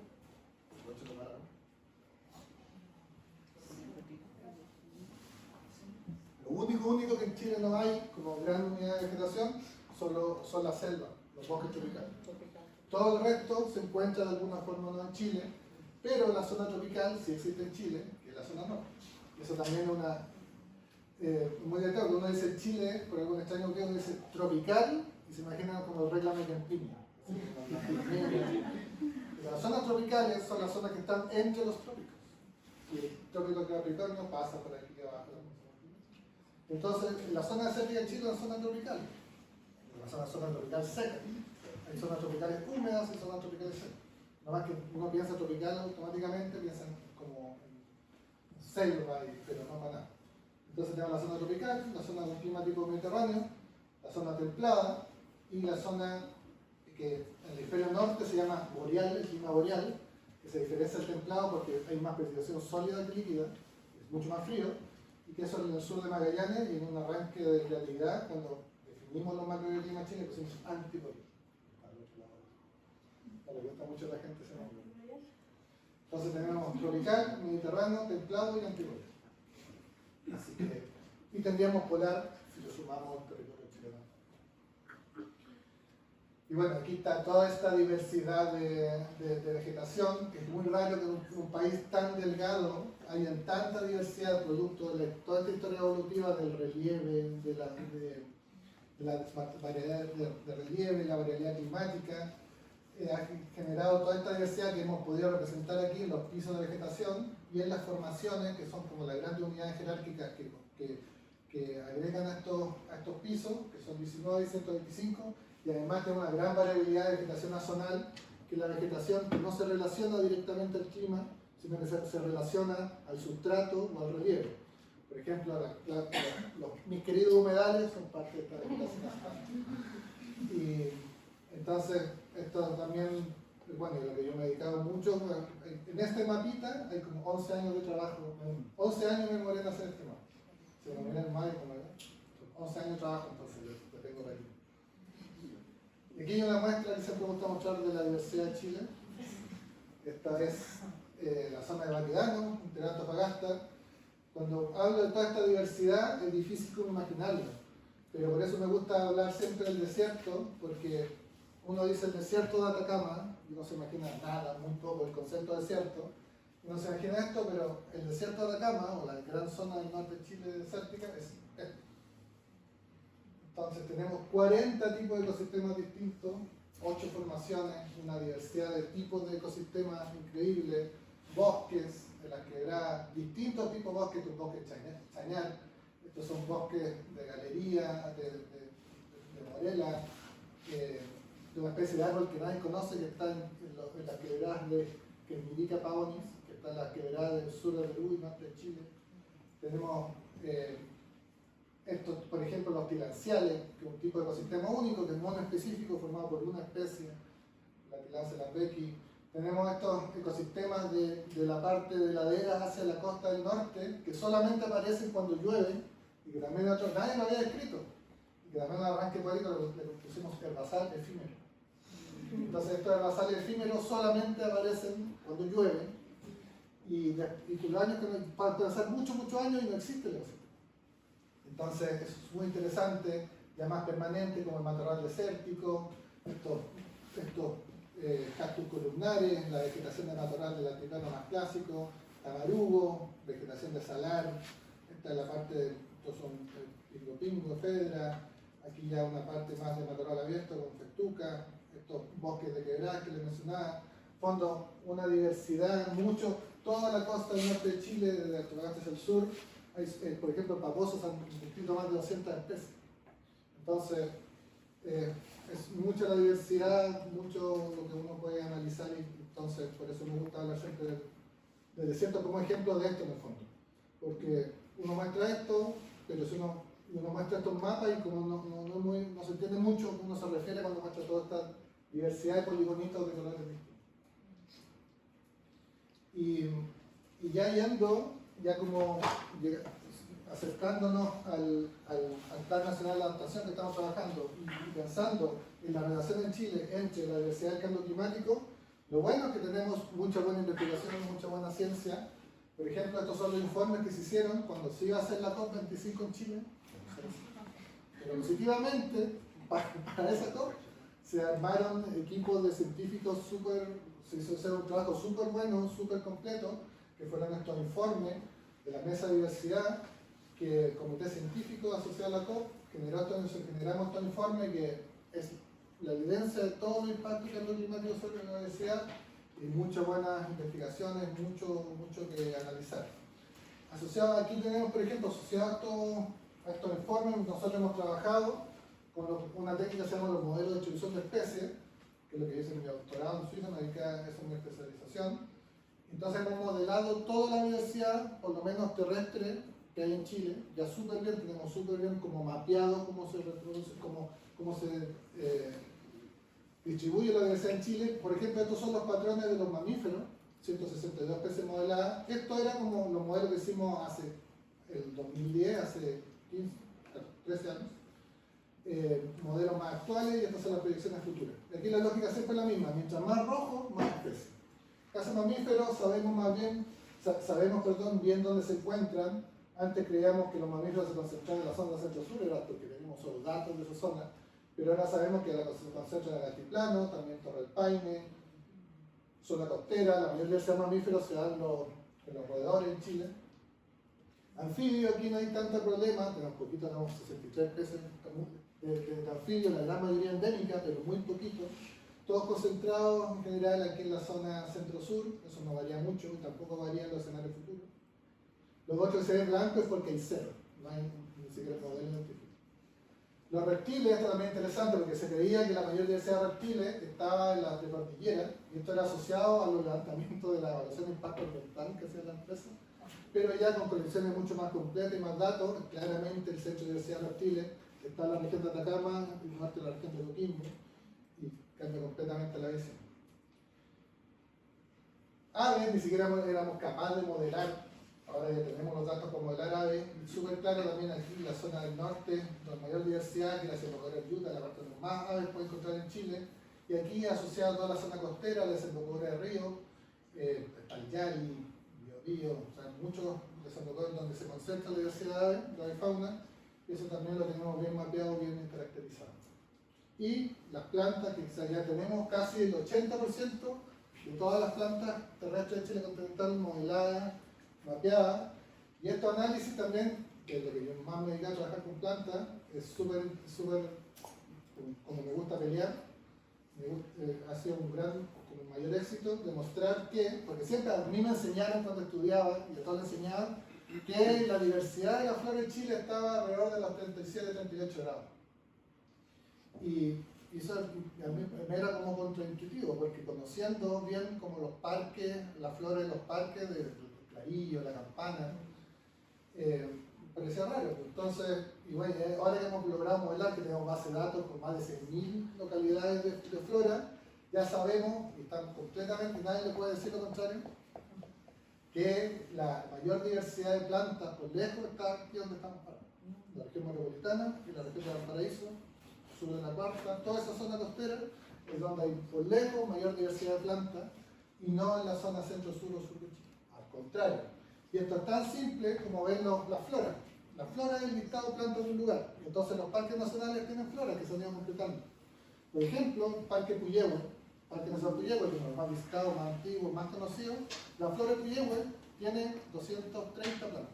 único que en Chile no hay como gran unidad de vegetación son las selvas, los bosques tropicales. Todo el resto se encuentra de alguna forma no en Chile, pero la zona tropical sí existe en Chile, que es la zona norte. Y eso también es una muy de claro, uno dice Chile, por algún extraño motivo dice tropical y se imagina como el réglame que empiña. Las zonas tropicales son las zonas que están entre los trópicos. Y el trópico de Capricornio pasa por aquí abajo. Entonces, la zona desértica de Chile es una zona tropical. Una zona tropical seca. Hay zonas tropicales húmedas y zonas tropicales secas. Nada más que uno piensa tropical automáticamente, piensa como en selva, pero no para nada. Entonces tenemos la zona tropical, la zona de un clima tipo mediterráneo, la zona templada y la zona que en el hemisferio norte se llama boreal, el clima boreal, que se diferencia del templado porque hay más precipitación sólida que líquida, es mucho más frío, y que eso en el sur de Magallanes y en un arranque de creatividad, cuando definimos los macroclimas chinos, pusimos antiboreal. Para que gusta mucho a la gente ese nombre. Entonces tenemos tropical, mediterráneo, templado y antiboreal. Así que, y tendríamos polar si lo sumamos al territorio chileno. Y bueno, aquí está toda esta diversidad de vegetación, que es muy raro que en un país tan delgado haya tanta diversidad producto de toda esta historia evolutiva del relieve, de la variedad de relieve, la variabilidad climática. Ha generado toda esta diversidad que hemos podido representar aquí en los pisos de vegetación y en las formaciones, que son como las grandes unidades jerárquicas que agregan a estos pisos, que son 19 y 125, y además tiene una gran variabilidad de vegetación azonal, que es la vegetación que no se relaciona directamente al clima, sino que se relaciona al sustrato o al relieve. Por ejemplo, mis queridos humedales son parte de esta vegetación azonal. Y entonces, esto también, bueno, lo que yo me he dedicado mucho, en este mapita hay como 11 años de trabajo, 11 años me demoré en hacer este mapa. Se me demoré en mayo, 11 años de trabajo, entonces lo tengo por aquí. Y aquí hay una muestra que siempre me gusta mostrar de la diversidad de Chile. Esta es la zona de Baquedano, interior de Antofagasta. Cuando hablo de toda esta diversidad es difícil como imaginarlo, pero por eso me gusta hablar siempre del desierto, porque uno dice el desierto de Atacama y uno se imagina nada, muy poco el concepto de desierto. Uno se imagina esto, pero el desierto de Atacama, o la gran zona del norte de Chile desértica, es esto. Entonces tenemos 40 tipos de ecosistemas distintos, 8 formaciones, una diversidad de tipos de ecosistemas increíbles, bosques, de las quebradas, distintos tipos de bosques, un bosque chañar, estos son bosques de galería, de morela, de una especie de árbol que nadie conoce, que está en las quebradas de Quemirica Paonis, que está en las quebradas del sur de Perú y norte de Chile. Tenemos estos, por ejemplo, los tilanciales, que es un tipo de ecosistema único, que es monoespecífico, formado por una especie, la Tilancia lambeki. Tenemos estos ecosistemas de la parte de ladera hacia la costa del norte, que solamente aparecen cuando llueve, y que también nadie lo había descrito. Y que también en el arranque poético le pusimos herbazal efímero. Entonces estos herbazales efímeros solamente aparecen cuando llueve, y los años que pueden pasar muchos años y no existe el ecosistema. Entonces es muy interesante, ya más permanente, como el matorral desértico, estos cactus columnares, la vegetación natural del altiplano más clásico, tamarugo, vegetación de salar, esta es la parte de, estos son pingo, fedra, aquí ya una parte más de matorral abierto con festuca, estos bosques de quebradas que les mencionaba, fondo, una diversidad, toda la costa del norte de Chile, desde Antofagasta hacia el sur, hay, por ejemplo, paposos han descrito más de 200 especies. Entonces, es mucha la diversidad, mucho lo que uno puede analizar, y entonces por eso me gusta hablar siempre del desierto como ejemplo de esto en el fondo. Porque uno muestra esto, pero si uno muestra estos mapas y como no se entiende mucho, uno se refiere cuando muestra toda esta diversidad de poligonitos de colores distintos. Y ya yendo, ya como acercándonos al Plan Nacional de Adaptación que estamos trabajando y pensando en la relación en Chile entre la diversidad y el cambio climático, lo bueno es que tenemos mucha buena investigación, mucha buena ciencia. Por ejemplo, estos son los informes que se hicieron cuando se iba a hacer la COP25 en Chile. Pero positivamente, para esa COP, se armaron equipos de científicos se hizo hacer un trabajo súper bueno, súper completo, que fueron estos informes de la Mesa de Diversidad, que el Comité Científico asociado a la COP generamos estos informes que es la evidencia de todo el impacto del cambio climático sobre la diversidad y muchas buenas investigaciones, mucho que analizar. Asociado, aquí tenemos, por ejemplo, asociado a estos informes, nosotros hemos trabajado con una técnica que se llama los modelos de distribución de especies, que es lo que hice en mi doctorado en Suiza, me dediqué a esa es mi especialización. Entonces hemos modelado toda la diversidad, por lo menos terrestre, que hay en Chile, ya súper bien, tenemos súper bien como mapeado cómo se reproduce, cómo se distribuye la diversidad en Chile. Por ejemplo, estos son los patrones de los mamíferos, 162 especies modeladas. Esto era como los modelos que hicimos hace el 2010, hace 15, 13 años. Modelos más actuales y estas son las proyecciones futuras. Y aquí la lógica siempre es la misma, mientras más rojo, más especies. Caso mamíferos, sabemos bien dónde se encuentran. Antes creíamos que los mamíferos se concentraban en la zona centro-sur, era porque teníamos solo datos de esa zona, pero ahora sabemos que se concentran en el altiplano, también Torre del Paine, zona costera, la mayor diversidad de mamíferos se da en los roedores en Chile. Anfibios, aquí no hay tanto problema, tenemos 63 especies de anfibios, la gran mayoría endémica, pero muy poquito. Todos concentrados en general aquí en la zona centro-sur, eso no varía mucho y tampoco varía en los escenarios futuros. Los otros que se ven blancos es porque hay cero, no hay ni siquiera modelo científico. Los reptiles, esto también es interesante porque se creía que la mayor diversidad de reptiles estaba en las de cordillera y esto era asociado a los levantamientos de la evaluación de impacto ambiental que hacía la empresa, pero ya con colecciones mucho más completas y más datos, claramente el centro de diversidad de reptiles está en la región de Atacama y norte de la región de Coquimbo y cambia completamente la visión. Aves, ni siquiera éramos capaces de modelar. Ahora ya tenemos los datos para modelar aves. Súper claro también aquí en la zona del norte, la mayor diversidad, que la desembocadura de Utah, la parte donde más aves puede encontrar en Chile. Y aquí asociado a toda la zona costera, la desembocadura de río, está el Yali, Biobío, o sea, muchos desembocaduras donde se concentra la diversidad de aves, la de fauna. Y eso también lo tenemos bien mapeado, bien caracterizado. Y las plantas, que ya tenemos casi el 80% de todas las plantas terrestres de Chile continental modeladas, mapeada, y estos análisis también, que es lo que yo más me dedico a trabajar con plantas, es súper, como me gusta pelear, ha sido un mayor éxito demostrar que, porque siempre a mí me enseñaron cuando estudiaba, y a todos les enseñaban, que la diversidad de la flora en Chile estaba alrededor de los 37-38 grados. Y eso a mí me era como contraintuitivo, porque conociendo bien como los parques, la flora de los parques, del clarillo, la campana, parecía raro. Entonces, y bueno, ahora que hemos logrado modelar, que tenemos base de datos con más de 6.000 localidades de flora, ya sabemos, y estamos completamente, nadie le puede decir lo contrario, que la mayor diversidad de plantas por lejos está aquí donde estamos parados. La región metropolitana y la región de Valparaíso, sur de la Cuarta, toda esa zona costera es donde hay por lejos mayor diversidad de plantas y no en la zona centro-sur o sur de Chile. Al contrario. Y esto es tan simple como ven la flora. La flora es el listado de plantas de un lugar. Entonces los parques nacionales tienen flora que se han ido completando. Por ejemplo, el Parque Puyehue, Parque Nacional Puyehue, que es el más visitado, más antiguo, más conocido, la flora de Puyehue tiene 230 plantas.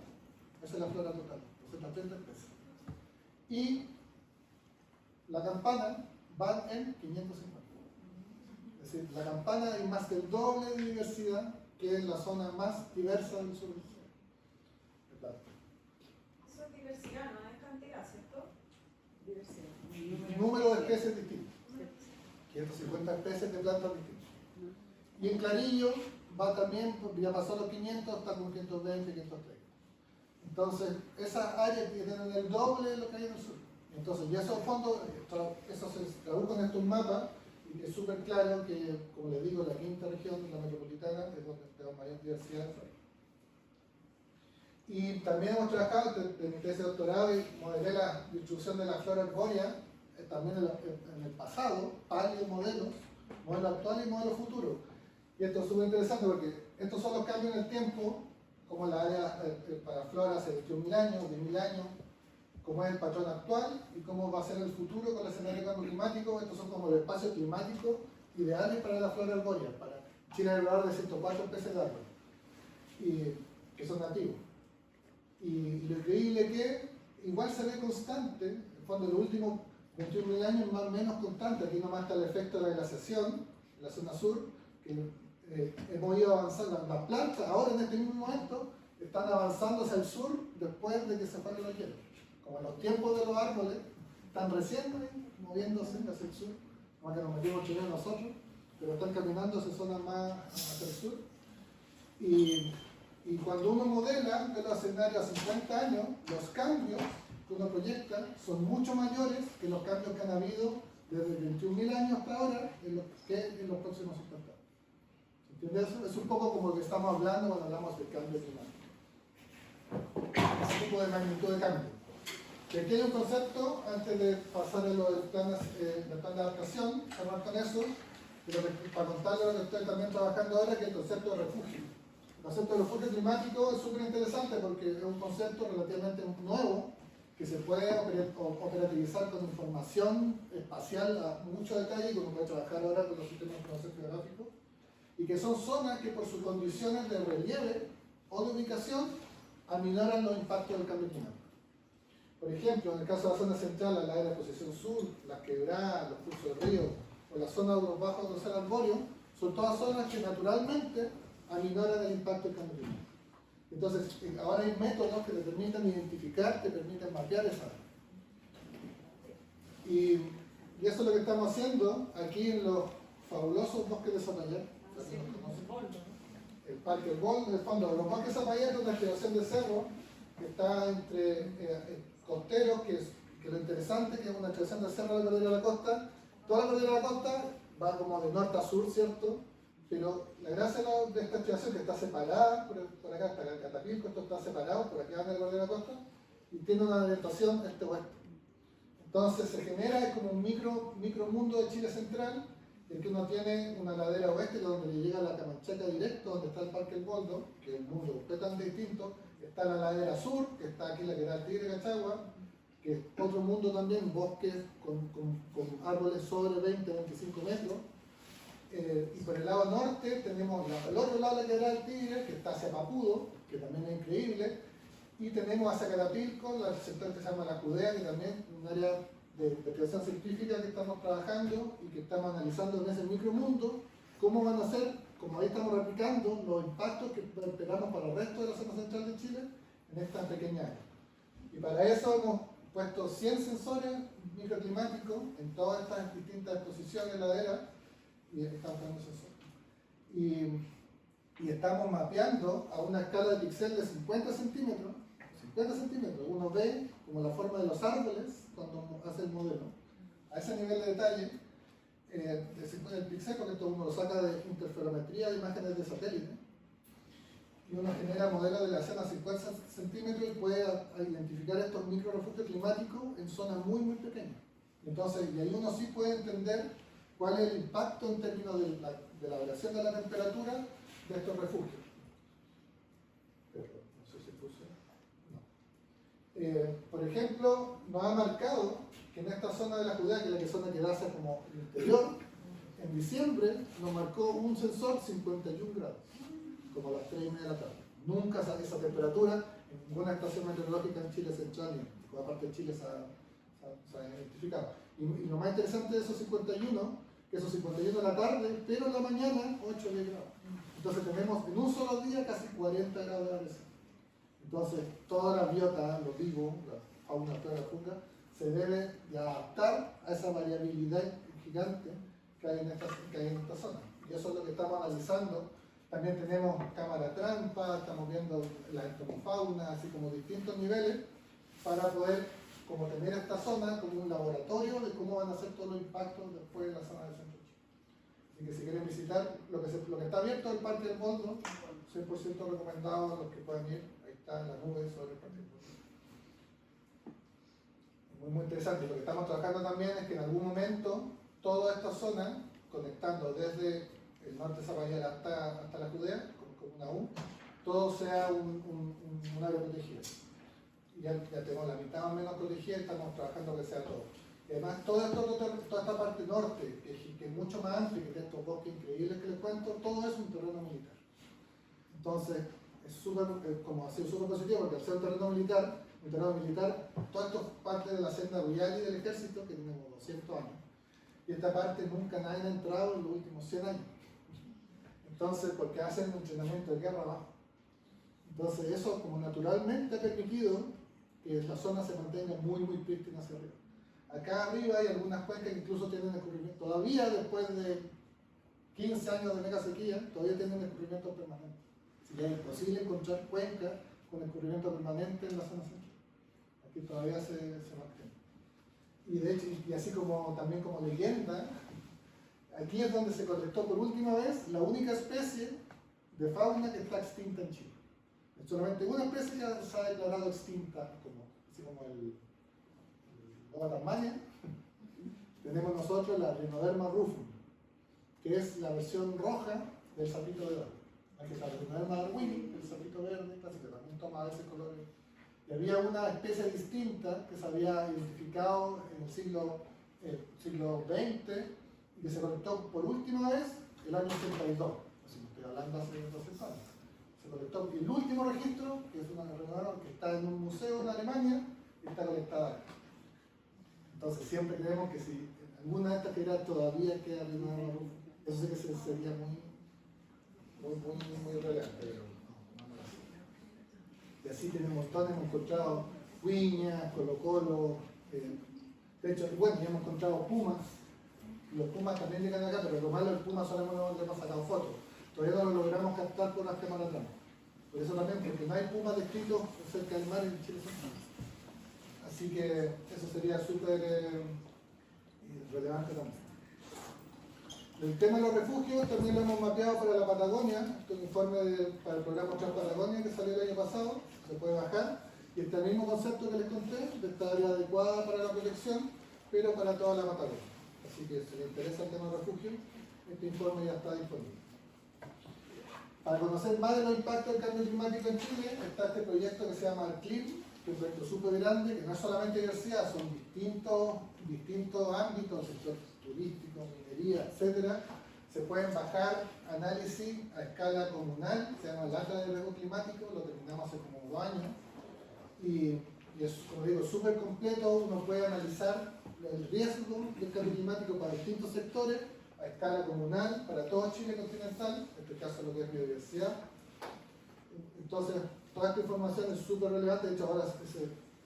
Esa es la flora total, 230 especies. Y la campana va en 550. Es decir, la campana hay más del doble de diversidad que es la zona más diversa del sur de Chile. Eso es diversidad, no es cantidad, ¿cierto? Diversidad. Número de especies distintas. 550 especies de plantas distintas. Y en Clarillo va también, ya pasó los 500, está con 520, 530. Entonces, esas áreas que tienen el doble de lo que hay en el sur. Entonces, y esos fondos, eso se tradujo en estos mapas, y que es súper claro que, como les digo, la quinta región, la metropolitana, es donde tenemos mayor diversidad de flora. Y también hemos trabajado en mi tesis de doctorado y modelé la distribución de la flora arbórea, también en el pasado, varios modelos actuales y modelos futuros. Y esto es súper interesante porque estos son los cambios en el tiempo, como la área para flora hace 21.000 años, 10.000 años, cómo es el patrón actual y cómo va a ser el futuro con el escenario de cambio climático. Estos son como los espacios climáticos ideales para la flora arbórea. Para Chile hay alrededor de 104 especies de árboles que son nativos. Y lo increíble que igual se ve constante, en el fondo los últimos 21.000 años más o menos constante. Aquí nomás está el efecto de la glaciación en la zona sur, que hemos ido avanzando. Las plantas ahora en este mismo momento están avanzando hacia el sur después de que se fueron los hielos. Como los tiempos de los árboles están recién moviéndose hacia el sur, más que nos metimos chilenos nosotros, pero están caminando hacia zonas más hacia el sur. Y cuando uno modela de los escenarios a 50 años, los cambios que uno proyecta son mucho mayores que los cambios que han habido desde 21.000 años hasta ahora que en los próximos 50 años. ¿Entiendes eso? Es un poco como lo que estamos hablando cuando hablamos del cambio climático. Ese tipo de magnitud de cambio. Y aquí hay un concepto, antes de pasar a lo del plan de adaptación, cerrar con eso, para contarles lo que estoy también trabajando ahora, que es el concepto de refugio. El concepto de refugio climático es súper interesante porque es un concepto relativamente nuevo que se puede operativizar con información espacial a mucho detalle, y uno puede trabajar ahora con los sistemas de información geográficos, y que son zonas que por sus condiciones de relieve o de ubicación aminoran los impactos del cambio climático. Por ejemplo, en el caso de la zona central, al lado de la exposición sur, las quebradas, los cursos de río o la zona de los bajos del océano arbóreo, son todas zonas que naturalmente aminoran el impacto del cambio climático. Entonces, ahora hay métodos que te permiten identificar, te permiten mapear esa área. Y eso es lo que estamos haciendo aquí en los fabulosos bosques de Zapallar. El Parque El Bol, en el fondo, los bosques de Zapallar es una generación de cerro que está entre costeros, que lo interesante que es una extensión del cerro de la cordillera de la costa. Toda la cordillera de la costa va como de norte a sur, ¿cierto? Pero la gracia de esta extensión que está separada, por acá está el Catapilco, esto está separado, por acá va la cordillera de la costa, y tiene una orientación este-oeste. Entonces se genera como un micro mundo de Chile central, en que uno tiene una ladera oeste, donde le llega la Camanchaca directo, donde está el Parque El Boldo, que es un mundo completamente distinto. Está la ladera sur, que está aquí la que era el Tigre Cachagua, que es otro mundo también, bosques con árboles sobre 20-25 metros. Y por el lado norte tenemos al otro lado la quebrada del Tigre, que está hacia Papudo, que también es increíble. Y tenemos hacia Catapilco, el sector que se llama La Judea, que también es un área de investigación científica que estamos trabajando y que estamos analizando en ese micromundo cómo van a ser, como ahí estamos replicando, los impactos que esperamos para el resto de la zona central de Chile en esta pequeña área. Y para eso hemos puesto 100 sensores microclimáticos en todas estas distintas exposiciones laderas, y estamos poniendo sensores. Y estamos mapeando a una escala de píxeles de 50 centímetros. 50 centímetros, uno ve como la forma de los árboles cuando hace el modelo. A ese nivel de detalle, el píxel, porque esto uno lo saca de interferometría de imágenes de satélite, y uno genera modelos de la escena a 50 centímetros y puede identificar estos micro refugios climáticos en zonas muy pequeñas. Entonces, y ahí uno sí puede entender cuál es el impacto en términos de la variación de la temperatura de estos refugios. No sé si puse. No. Por ejemplo, nos ha marcado que en esta zona de la Judea, que es la zona que da hacia como el interior, en diciembre nos marcó un sensor 51 grados, como a las 3:30 de la tarde. Nunca esa temperatura en ninguna estación meteorológica en Chile central, ni en ninguna parte de Chile se ha identificado. Y lo más interesante de esos 51, que esos 51 de la tarde, pero en la mañana 8 o 10 grados. Entonces tenemos en un solo día casi 40 grados de variación. Entonces toda la biota, lo vivo, la fauna, flora, funga, se debe de adaptar a esa variabilidad gigante que hay en esta zona. Y eso es lo que estamos analizando. También tenemos cámara trampa, estamos viendo la entomofauna, así como distintos niveles, para poder como tener esta zona como un laboratorio de cómo van a ser todos los impactos después de la zona del centro Chile. Así que si quieren visitar, lo que está abierto es el Parque del Boldo, 100% recomendado a los que puedan ir. Ahí está en la nube sobre el Parque del Boldo. Muy interesante. Lo que estamos trabajando también es que en algún momento toda esta zona, conectando desde el norte de Zapallar hasta la Judea, como una U, todo sea un área protegida. ya tenemos la mitad o menos protegida y estamos trabajando que sea todo. Y además, toda esta parte norte, que es mucho más amplia, que tiene estos bosques increíbles que les cuento, todo es un terreno militar. Entonces, es súper, como ha sido súper positivo, porque al ser un terreno militar, todo esto es parte de la senda vial y del ejército, que tiene como 200 años. Y esta parte nunca nadie ha entrado en los últimos 100 años. Entonces, porque hacen un entrenamiento de guerra abajo. Entonces, eso como naturalmente ha permitido que la zona se mantenga muy, muy prístina hacia arriba. Acá arriba hay algunas cuencas que incluso tienen escurrimiento. Todavía, después de 15 años de mega sequía, todavía tienen escurrimiento permanente. Así que es imposible encontrar cuencas con escurrimiento permanente en la zona central. Aquí todavía se mantiene. Y de hecho, y así como también como leyenda, aquí es donde se colectó por última vez la única especie de fauna que está extinta en Chile. Solamente una especie ya se ha declarado extinta, así como el lobo Tasmania. Tenemos nosotros la Rhinoderma rufum, que es la versión roja del sapito verde. Aquí está la Rhinoderma darwini, el sapito verde, casi que también toma ese color. Y había una especie distinta que se había identificado en el siglo XX y que se colectó por última vez el año 82. Así que estoy hablando hace 200 años. Se colectó y el último registro, que es una Rhinoderma que está en un museo en Alemania, está colectada acá. Entonces siempre creemos que si alguna de estas piedras todavía queda Rhinoderma rufum, eso sí que sería muy relevante, pero no así. Y así tenemos montones, hemos encontrado huiñas, colo-colo, de hecho, bueno, ya hemos encontrado pumas. Los pumas también llegan acá, pero lo malo del puma solo le hemos sacado fotos. Todavía no lo logramos captar por las cámaras atrás. Por eso también, porque no hay pumas descritos cerca del mar en Chile Central. Así que eso sería súper relevante también. El tema de los refugios también lo hemos mapeado para la Patagonia. Este es un informe para el programa Transpatagonia que salió el año pasado, se puede bajar. Y este mismo concepto que les conté, de esta área adecuada para la protección, pero para toda la Patagonia. Así que si les interesa el tema de refugio, este informe ya está disponible. Para conocer más de los impactos del cambio climático en Chile, está este proyecto que se llama ARCLIM, que es un proyecto súper grande, que no es solamente diversidad, son distintos ámbitos, el sector turístico, minería, etc. Se pueden bajar análisis a escala comunal, se llama el Atlas de Riesgo Climático, lo terminamos hace como 2 años, y es, como digo, súper completo. Uno puede analizar el riesgo del cambio climático para distintos sectores, a escala comunal, para todo Chile continental, en este caso lo que es biodiversidad. Entonces, toda esta información es súper relevante. De hecho, ahora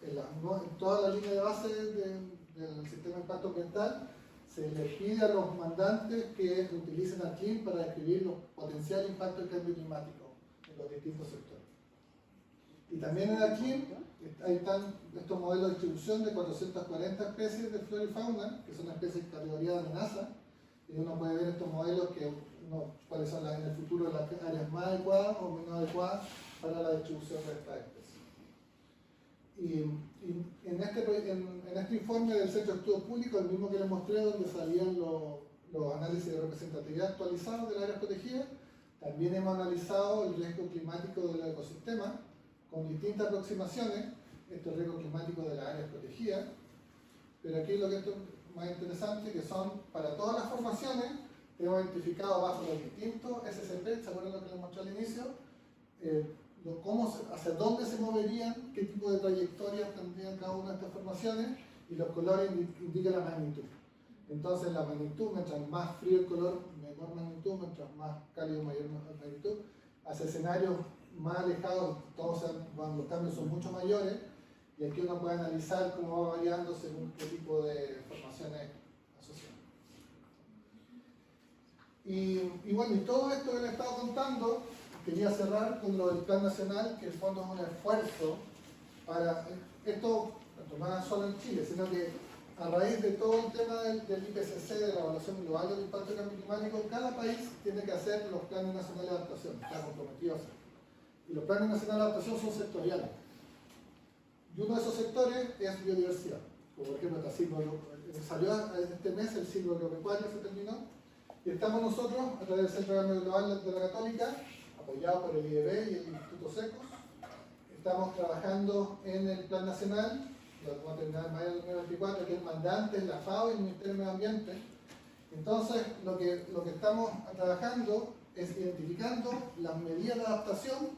en toda la línea de base del sistema de impacto ambiental se les pide a los mandantes que utilicen ARCLIM para describir los potenciales impactos del cambio climático en los distintos sectores. Y también en ARCLIM ahí están estos modelos de distribución de 440 especies de flora y fauna, que son especies de categoría de amenaza, y uno puede ver estos modelos cuáles son en el futuro las áreas más adecuadas o menos adecuadas para la distribución de estas especies. Y en este informe del Centro de Estudios Públicos, el mismo que les mostré, donde salían los análisis de representatividad actualizados de las áreas protegidas, también hemos analizado el riesgo climático del ecosistema con distintas aproximaciones, este riesgo climático de las áreas protegidas, pero aquí lo que es más interesante, que son para todas las formaciones, hemos identificado bajo los distintos SCP, ¿se acuerdan lo que les mostré al inicio? Hacia dónde se moverían, qué tipo de trayectorias tendrían cada una de estas formaciones, y los colores indican la magnitud. Entonces la magnitud, mientras más frío el color, menor magnitud, mientras más cálido, mayor magnitud. Hacia escenarios más alejados, cuando los cambios son mucho mayores, y aquí uno puede analizar cómo va variando según qué tipo de formaciones asociadas. Y bueno, y todo esto que les he estado contando, quería cerrar con lo del Plan Nacional, que en el fondo es un esfuerzo para esto, no es solo en Chile, sino que a raíz de todo el tema del IPCC, de la evaluación global del impacto del cambio climático, cada país tiene que hacer los planes nacionales de adaptación, está comprometido a hacer. Y los planes nacionales de adaptación son sectoriales. Y uno de esos sectores es biodiversidad. Como por ejemplo, salió este mes el ciclo agropecuario, se terminó, y estamos nosotros, a través del Centro de Cambio Global de la Católica, apoyado por el IDB y el Instituto SECOS, Estamos trabajando en el Plan Nacional, lo vamos a terminar en mayo de 2024, que es mandante, es la FAO y el Ministerio del Medio Ambiente. Entonces, lo que estamos trabajando es identificando las medidas de adaptación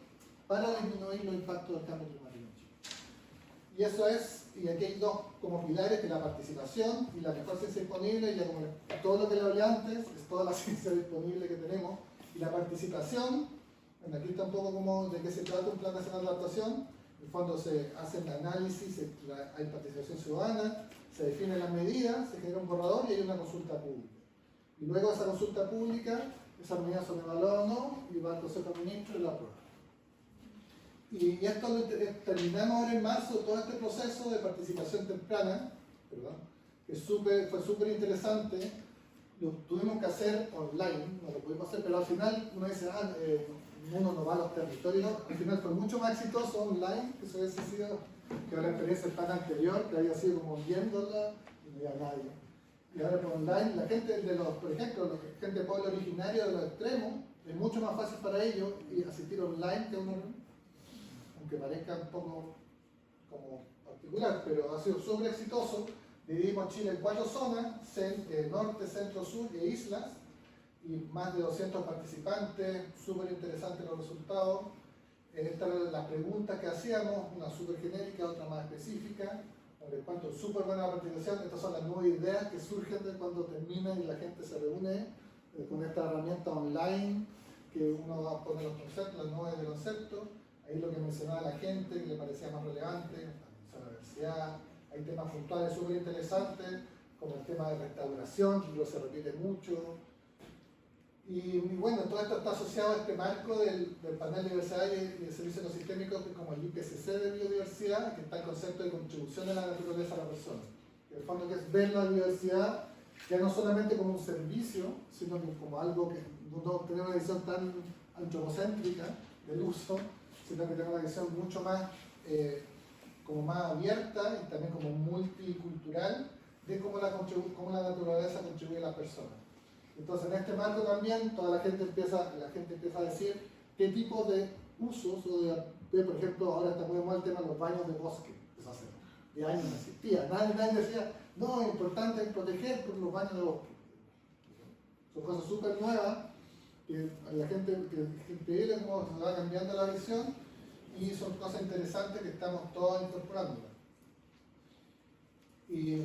para disminuir los impactos del cambio climático en Chile. Y eso es, y aquí hay dos como pilares, que la participación y la mejor ciencia disponible, y ya como todo lo que le hablé antes, es toda la ciencia disponible que tenemos, y la participación, bueno, aquí está un poco como de qué se trata un plan nacional de adaptación. En el fondo se hacen análisis, hay participación ciudadana, se definen las medidas, se genera un borrador y hay una consulta pública. Y luego de esa consulta pública, esas medidas son evaluadas o no, y va al Consejo de Ministros y la aprueba. Y esto terminamos ahora en marzo, todo este proceso de participación temprana, perdón, que fue súper interesante. Lo tuvimos que hacer online, no lo pudimos hacer, pero al final uno dice, uno no va a los territorios, no. Al final fue mucho más exitoso online, que eso hubiese sido que la experiencia del plan anterior, que había sido como viéndola y no había nadie. Y ahora por online, la gente de los, por ejemplo, la gente de pueblo originario de los extremos, es mucho más fácil para ellos asistir online que uno, aunque parezca un poco como particular, pero ha sido súper exitoso. Dividimos Chile en 4 zonas, norte, centro, sur e islas, y más de 200 participantes, súper interesantes los resultados. Estas eran las preguntas que hacíamos, una súper genérica, otra más específica. Les cuento, súper buena participación. Estas son las 9 ideas que surgen de cuando termina y la gente se reúne con esta herramienta online, que uno va a poner los conceptos, las 9 de conceptos. Ahí lo que mencionaba la gente, que le parecía más relevante, la universidad. Hay temas puntuales súper interesantes, como el tema de restauración, que se repite mucho. Y bueno, todo esto está asociado a este marco del panel de diversidad y de servicios ecosistémicos, como el IPCC de biodiversidad, que está el concepto de contribución de la naturaleza a la persona. En el fondo, que es ver la biodiversidad ya no solamente como un servicio, sino como algo que no tener una visión tan antropocéntrica del uso, sino que tener una visión mucho más como más abierta y también como multicultural de cómo la naturaleza contribuye a las personas. Entonces, en este marco también toda la gente empieza a decir qué tipo de usos, por ejemplo, ahora está muy de moda el tema de los baños de bosque, eso hace 10 años no existía, nadie decía, no, es importante proteger por los baños de bosque. Son cosas súper nuevas, que la gente, que es increíble cómo se va cambiando la visión, y son cosas interesantes que estamos todos incorporando. Y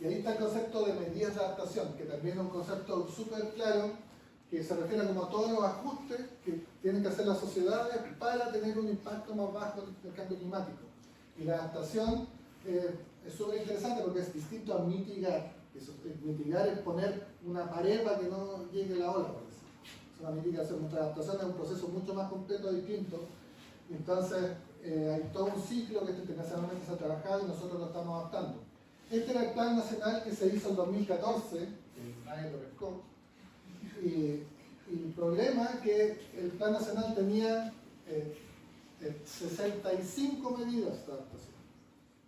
ahí está el concepto de medidas de adaptación, que también es un concepto súper claro, que se refiere como a todos los ajustes que tienen que hacer las sociedades para tener un impacto más bajo del cambio climático. Y la adaptación es súper interesante porque es distinto a mitigar. Mitigar es poner una pared para que no llegue la ola, por decirlo. Es una mitigación. Nuestra adaptación es un proceso mucho más completo, distinto. Entonces, hay todo un ciclo que internacionalmente se ha trabajado y nosotros lo estamos adaptando. Este era el plan nacional que se hizo en 2014, que nadie lo pescó, y el problema es que el plan nacional tenía 65 medidas de adaptación.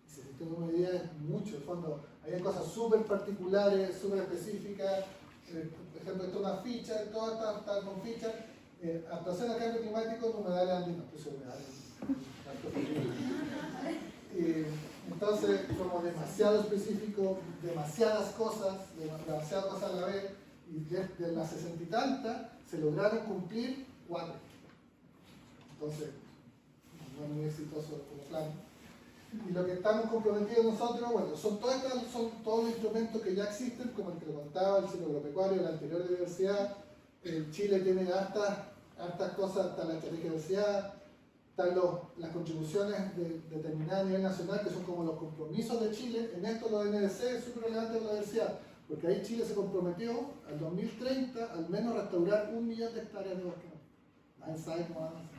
Y 65 medidas es mucho, en el fondo, había cosas súper particulares, súper específicas. Por ejemplo, esto es una ficha, toda está con fichas. Adaptación al cambio climático en humedales andinos, pues humedales. Entonces, como demasiado específico, demasiadas cosas a la vez, y de las 60 y tantas se lograron cumplir 4. Entonces, no es muy exitoso como plan. Y lo que estamos comprometidos nosotros, bueno, son todos los instrumentos que ya existen, como el que lo contaba, el ciclo agropecuario, la anterior de diversidad. Chile tiene hartas cosas, está la estrategia de diversidad. Están las contribuciones determinadas a nivel nacional, que son como los compromisos de Chile. En esto los NDC es súper relevante la diversidad, porque ahí Chile se comprometió al 2030 al menos restaurar 1 millón de hectáreas de bosque. Nadie sabe cómo va a avanzar,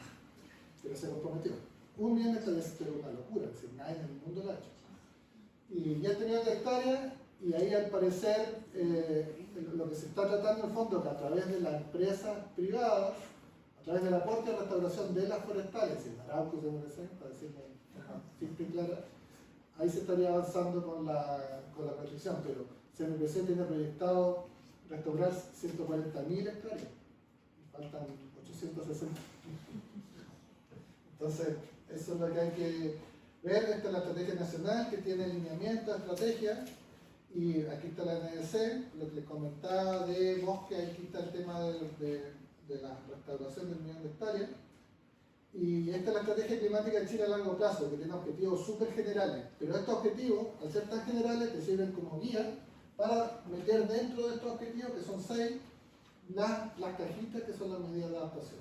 pero se comprometió. 1 millón de hectáreas, pero una locura, es decir, nadie en el mundo lo ha hecho. Y ya tenía de hectáreas, y ahí al parecer lo que se está tratando en el fondo es que a través de las empresas privadas, a través del aporte de restauración de las forestales, y el Arauco se merece, para decirlo simple y clara, ahí se estaría avanzando con la protección, pero CNPC tiene proyectado restaurar 140.000 hectáreas, y faltan 860. Entonces, eso es lo que hay que ver. Esta es la estrategia nacional que tiene lineamiento, estrategia, y aquí está la NDC, lo que les comentaba de bosque, aquí está el tema de la restauración del 1.000.000 de hectáreas. Y esta es la estrategia climática de Chile a largo plazo, que tiene objetivos súper generales, pero estos objetivos, al ser tan generales, te sirven como guía para meter dentro de estos objetivos, que son 6, las cajitas que son las medidas de adaptación.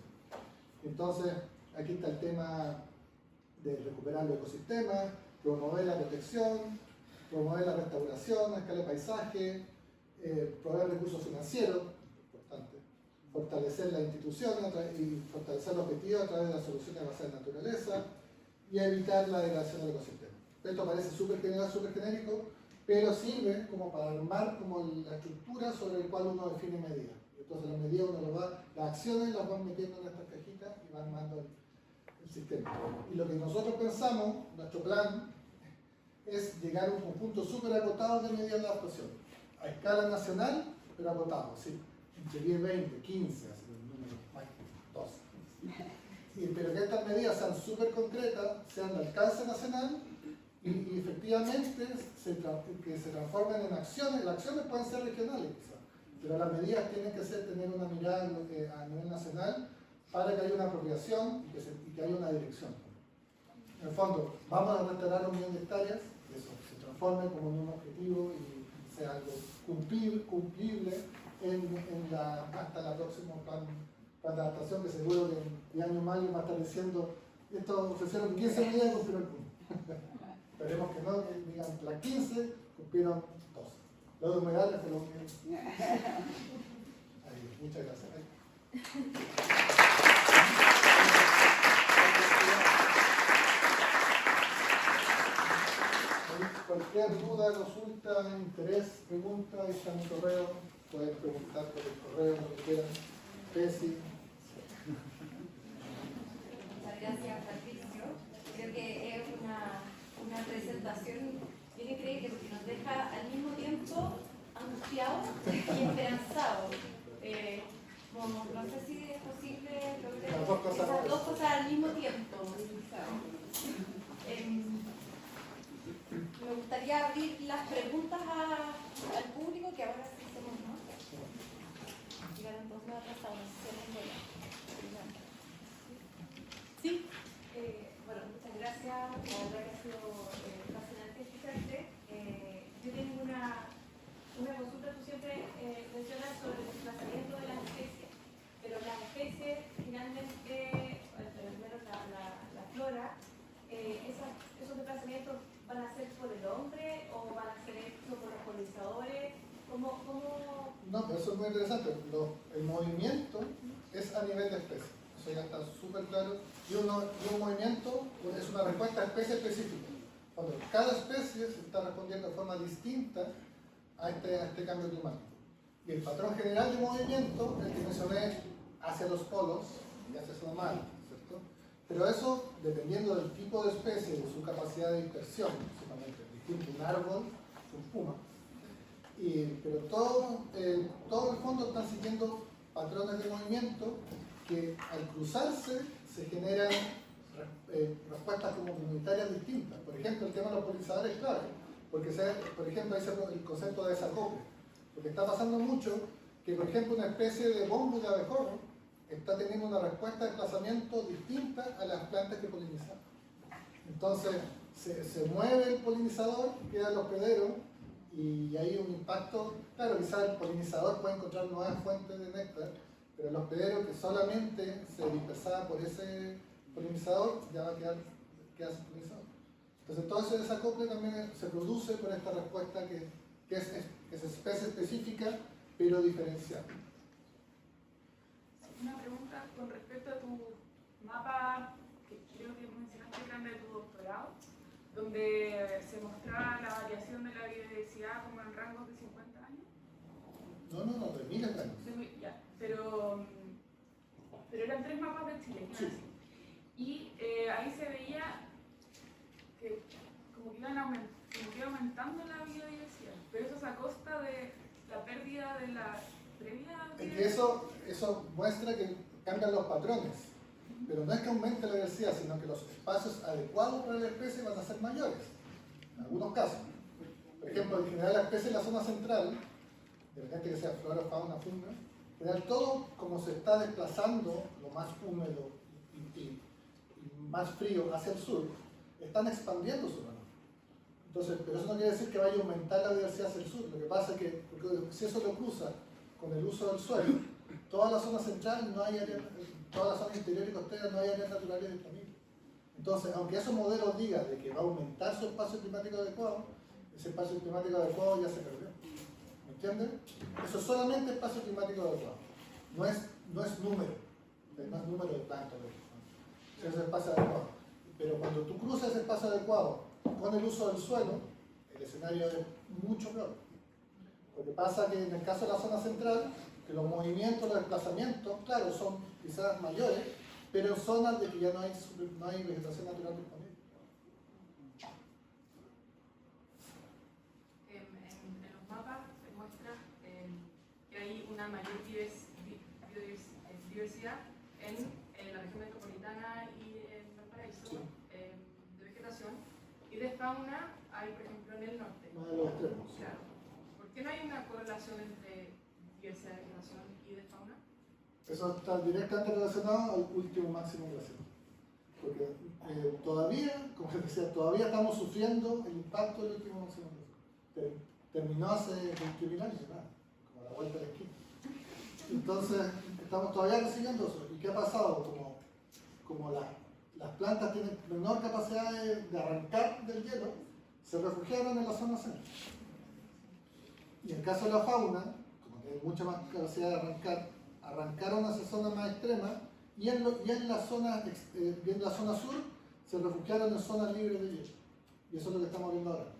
Entonces, aquí está el tema de recuperar los ecosistemas, promover la protección, promover la restauración a escala de paisaje, proveer recursos financieros, importante, fortalecer las instituciones y fortalecer los objetivos a través de las soluciones basadas en naturaleza y evitar la degradación del ecosistema. Esto parece súper general, súper genérico, pero sirve como para armar como la estructura sobre la cual uno define medidas. Entonces las medidas las acciones las van metiendo en estas cajitas y van armando el sistema. Y lo que nosotros pensamos, nuestro plan, es llegar a un conjunto súper acotado de medidas de adaptación. A escala nacional, pero acotado, ¿sí? Entre 10, 20, 15, así el número más 12. Pero que estas medidas sean súper concretas, sean de alcance nacional y efectivamente que se transformen en acciones. Las acciones pueden ser regionales quizás, pero las medidas tienen que tener una mirada a nivel nacional para que haya una apropiación y que haya una dirección. En el fondo, vamos a restaurar 1.000.000 de hectáreas, que eso se transforme como en un objetivo y sea algo cumplible hasta el próximo plan de adaptación, que seguro que en 10 años más va a estar diciendo, esto ofrecieron 15 medidas y cumplieron 1. Esperemos que no, que digan las 15, cumplieron 12. Los de humedales fue lo mismo. Muchas gracias. Cualquier duda, consulta, interés, pregunta, ahí está mi correo. Pueden preguntar por el correo, lo que quieran. Tesi. Muchas gracias, Patricio. Creo que es una presentación bien increíble porque nos deja al mismo tiempo angustiados y esperanzados. No sé si es posible lograr esas dos cosas al mismo tiempo. Me gustaría abrir las preguntas al público, que ahora sí somos, ¿no? Llegaron dos nuevas atrasados. Sí. Bueno, muchas gracias. La verdad que ha sido fascinante escucharte. Yo tengo una consulta. Tú siempre mencionas sobre el desplazamiento de las especies, pero las especies finalmente, al menos la flora, esos desplazamientos van a ser por el hombre o van a ser hechos por los polinizadores. ¿Cómo? No, pero eso es muy interesante. El movimiento es a nivel de especie. Eso ya está súper claro. Y un movimiento es una respuesta a especie específica. Cuando cada especie se está respondiendo de forma distinta a este cambio climático. Y el patrón general de movimiento, el que mencioné, hacia los polos y hacia el mar, ¿cierto? Pero eso, dependiendo del tipo de especie y de su capacidad de dispersión, principalmente, distinto un árbol, un puma. Pero todo el fondo están siguiendo patrones de movimiento que al cruzarse se generan respuestas como comunitarias distintas. Por ejemplo, el tema de los polinizadores es clave, porque por ejemplo ahí se el concepto de desacople, porque está pasando mucho que por ejemplo una especie de bambú de abejorro está teniendo una respuesta de desplazamiento distinta a las plantas que polinizan. Entonces se mueve el polinizador, queda el hospedero y hay un impacto. Claro, quizás el polinizador puede encontrar nuevas fuentes de néctar, pero el hospedero que solamente se dispersaba por ese polinizador ya va a quedar sin polinizador. Entonces todo ese desacople también se produce por esta respuesta que es especie específica pero diferenciada. Una pregunta con respecto a tu mapa, que creo que mencionaste grande de tu doctorado, donde se mostraba la variación de la biodiversidad como en rangos de 50 años. No, de miles de años. Ya, pero eran 3 mapas de Chile. Sí. Y ahí se veía que como que iba aumentando la biodiversidad, pero eso es a costa de la pérdida de la previa biodiversidad. Es que eso muestra que cambian los patrones. pero no es que aumente la diversidad, sino que los espacios adecuados para la especie van a ser mayores, en algunos casos. Por ejemplo, en general la especie en la zona central, de repente que sea flora, fauna, funga, en general todo como se está desplazando lo más húmedo y más frío hacia el sur, están expandiendo su rango. Entonces, pero eso no quiere decir que vaya a aumentar la diversidad hacia el sur. Lo que pasa es que si eso lo cruza con el uso del suelo, toda la zona central no hay área, toda la zona interior y costera no hay áreas naturales disponibles. Entonces, aunque esos modelos digan de que va a aumentar su espacio climático adecuado, ese espacio climático adecuado ya se perdió. ¿Me entienden? Eso es solamente espacio climático adecuado. No es número. No es número de plantas. Es el espacio adecuado. Pero cuando tú cruzas ese espacio adecuado con el uso del suelo, el escenario es mucho peor. Lo que pasa que en el caso de la zona central, que los movimientos, los desplazamientos, claro, son quizás mayores, pero en zonas de que ya no hay vegetación natural disponible. En los mapas se muestra que hay una mayor biodiversidad en la región metropolitana y en Valparaíso, Sí. De vegetación, y de fauna hay, por ejemplo, en el norte. Más de los extremos. Claro. ¿Por qué no hay una correlación entre diversidad de vegetación y de fauna? Eso está directamente relacionado al último máximo glaciar. Porque todavía, como les decía, todavía estamos sufriendo el impacto del último máximo glaciar. Terminó hace 21 años, nada, como a la vuelta de la esquina. Entonces, estamos todavía recibiendo eso. ¿Y qué ha pasado? Como las plantas tienen menor capacidad de arrancar del hielo, se refugiaron en la zona central. Y en el caso de la fauna, como tiene mucha más capacidad de arrancar, arrancaron hacia zonas más extremas y en la zona sur se refugiaron en zonas libres de hielo. Y eso es lo que estamos viendo ahora.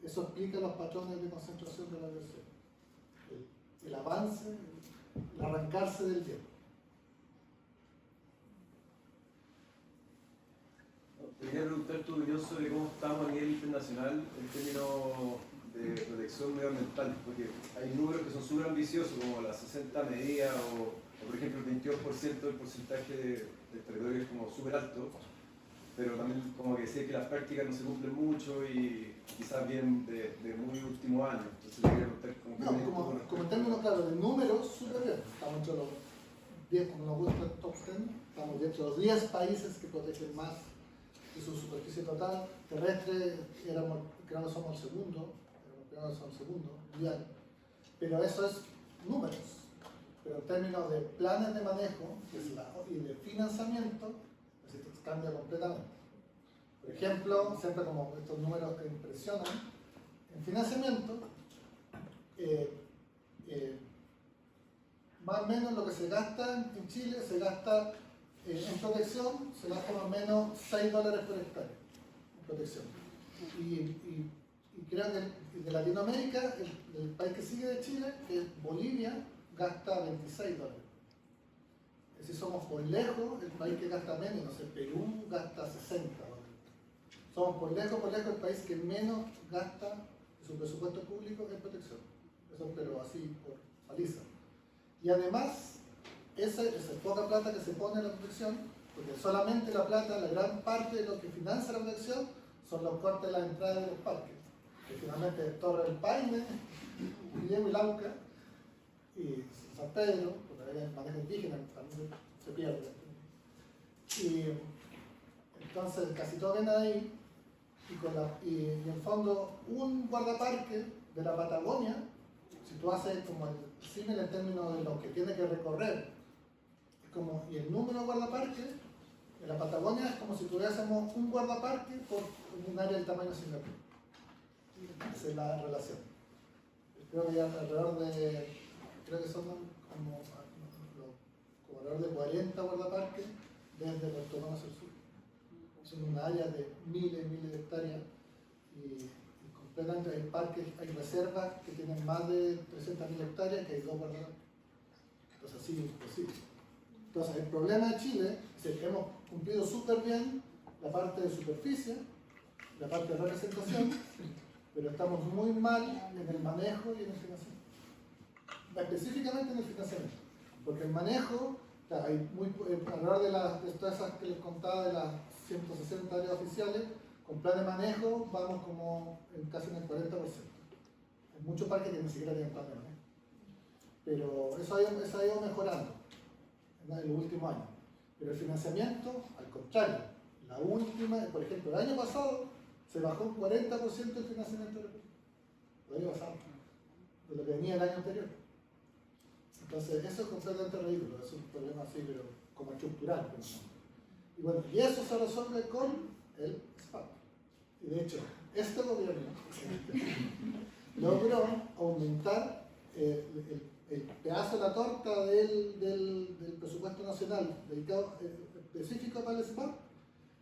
Eso explica los patrones de concentración de la diversidad. El avance, el arrancarse del hielo. Quería preguntar tu opinión sobre cómo estamos a nivel internacional en términos de protección medioambiental, porque hay números que son súper ambiciosos, como las 60 medidas o por ejemplo el 22% del porcentaje de territorio es como súper alto, pero también como que sé que las prácticas no se cumplen mucho y quizás vienen de muy último año. Entonces le quería preguntar Como en términos claros de números, súper bien. Estamos entre los 10, como nos gusta el top 10, estamos dentro de los 10 países que protegen más de su superficie total. Terrestre, creo que somos el segundo mundial. Pero eso es números. Pero en términos de planes de manejo y de financiamiento, pues esto cambia completamente. Por ejemplo, siempre como estos números que impresionan, en financiamiento, más o menos lo que se gasta en Chile, se gasta en protección, se gasta más o menos $6 por hectárea en protección. Y creo que de Latinoamérica, el país que sigue de Chile, que es Bolivia, gasta $26. Es decir, somos por lejos el país que gasta menos, no sé, Perú gasta $60. Somos por lejos el país que menos gasta de su presupuesto público en protección. Eso, pero así por paliza. Y además, esa poca plata que se pone en la protección, porque solamente la plata, la gran parte de lo que financia la protección, son los cortes de las entradas de los parques. Que finalmente Torre del Paine, Diego y Lauca, y San Pedro, porque hay el manejo indígena, también se pierde. Y entonces casi todo viene ahí, y en el fondo un guardaparque de la Patagonia, si tú haces como el símil en términos de lo que tiene que recorrer, y el número de guardaparques en la Patagonia es como si tuviésemos un guardaparque por un área del tamaño de Singapur. Esa es la relación. Creo que creo que son como alrededor de 40 guardaparques desde Puerto Montt hacia el sur. Son una área de miles y miles de hectáreas y completamente hay parques, hay reservas que tienen más de 300.000 hectáreas que hay 2 guardaparques. Entonces así es imposible. Entonces el problema de Chile es que hemos cumplido súper bien la parte de superficie, la parte de representación, pero estamos muy mal en el manejo y en el financiamiento. Específicamente en el financiamiento, porque el manejo Claro, hay alrededor de todas esas que les contaba, de las 160 áreas oficiales, con plan de manejo vamos como casi en el 40%. Hay muchos parques que ni siquiera tienen plan de manejo. Pero eso ha ido mejorando en los últimos años. Pero el financiamiento, al contrario, la última, por ejemplo, el año pasado se bajó un 40% el financiamiento del proyecto. El año pasado, de lo que venía el año anterior. Entonces, eso es completamente ridículo, es un problema así, pero como estructural. Y bueno, y eso se resuelve con el SPAP. Y de hecho, este gobierno logró aumentar el pedazo de la torta del presupuesto nacional dedicado específico para el SPAP,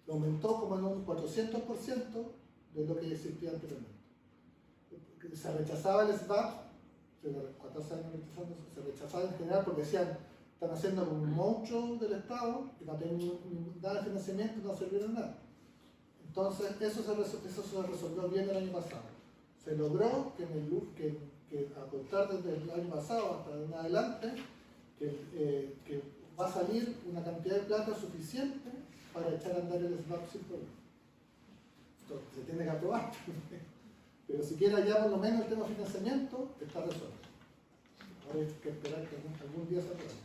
lo aumentó como en un 400% de lo que existía anteriormente. Se rechazaba el SPAP, 14 años rechazándose, se rechazaba en general porque decían, están haciendo un monstruo del Estado, que no tienen nada de financiamiento y no sirvieron nada. Entonces, eso se resolvió bien el año pasado. Se logró que a contar desde el año pasado hasta en adelante, que va a salir una cantidad de plata suficiente para echar a andar el SBAP sin problema. Entonces, se tiene que aprobar. Pero siquiera ya por lo menos el tema de financiamiento está resuelto. Ahora hay que esperar que algún día se apruebe.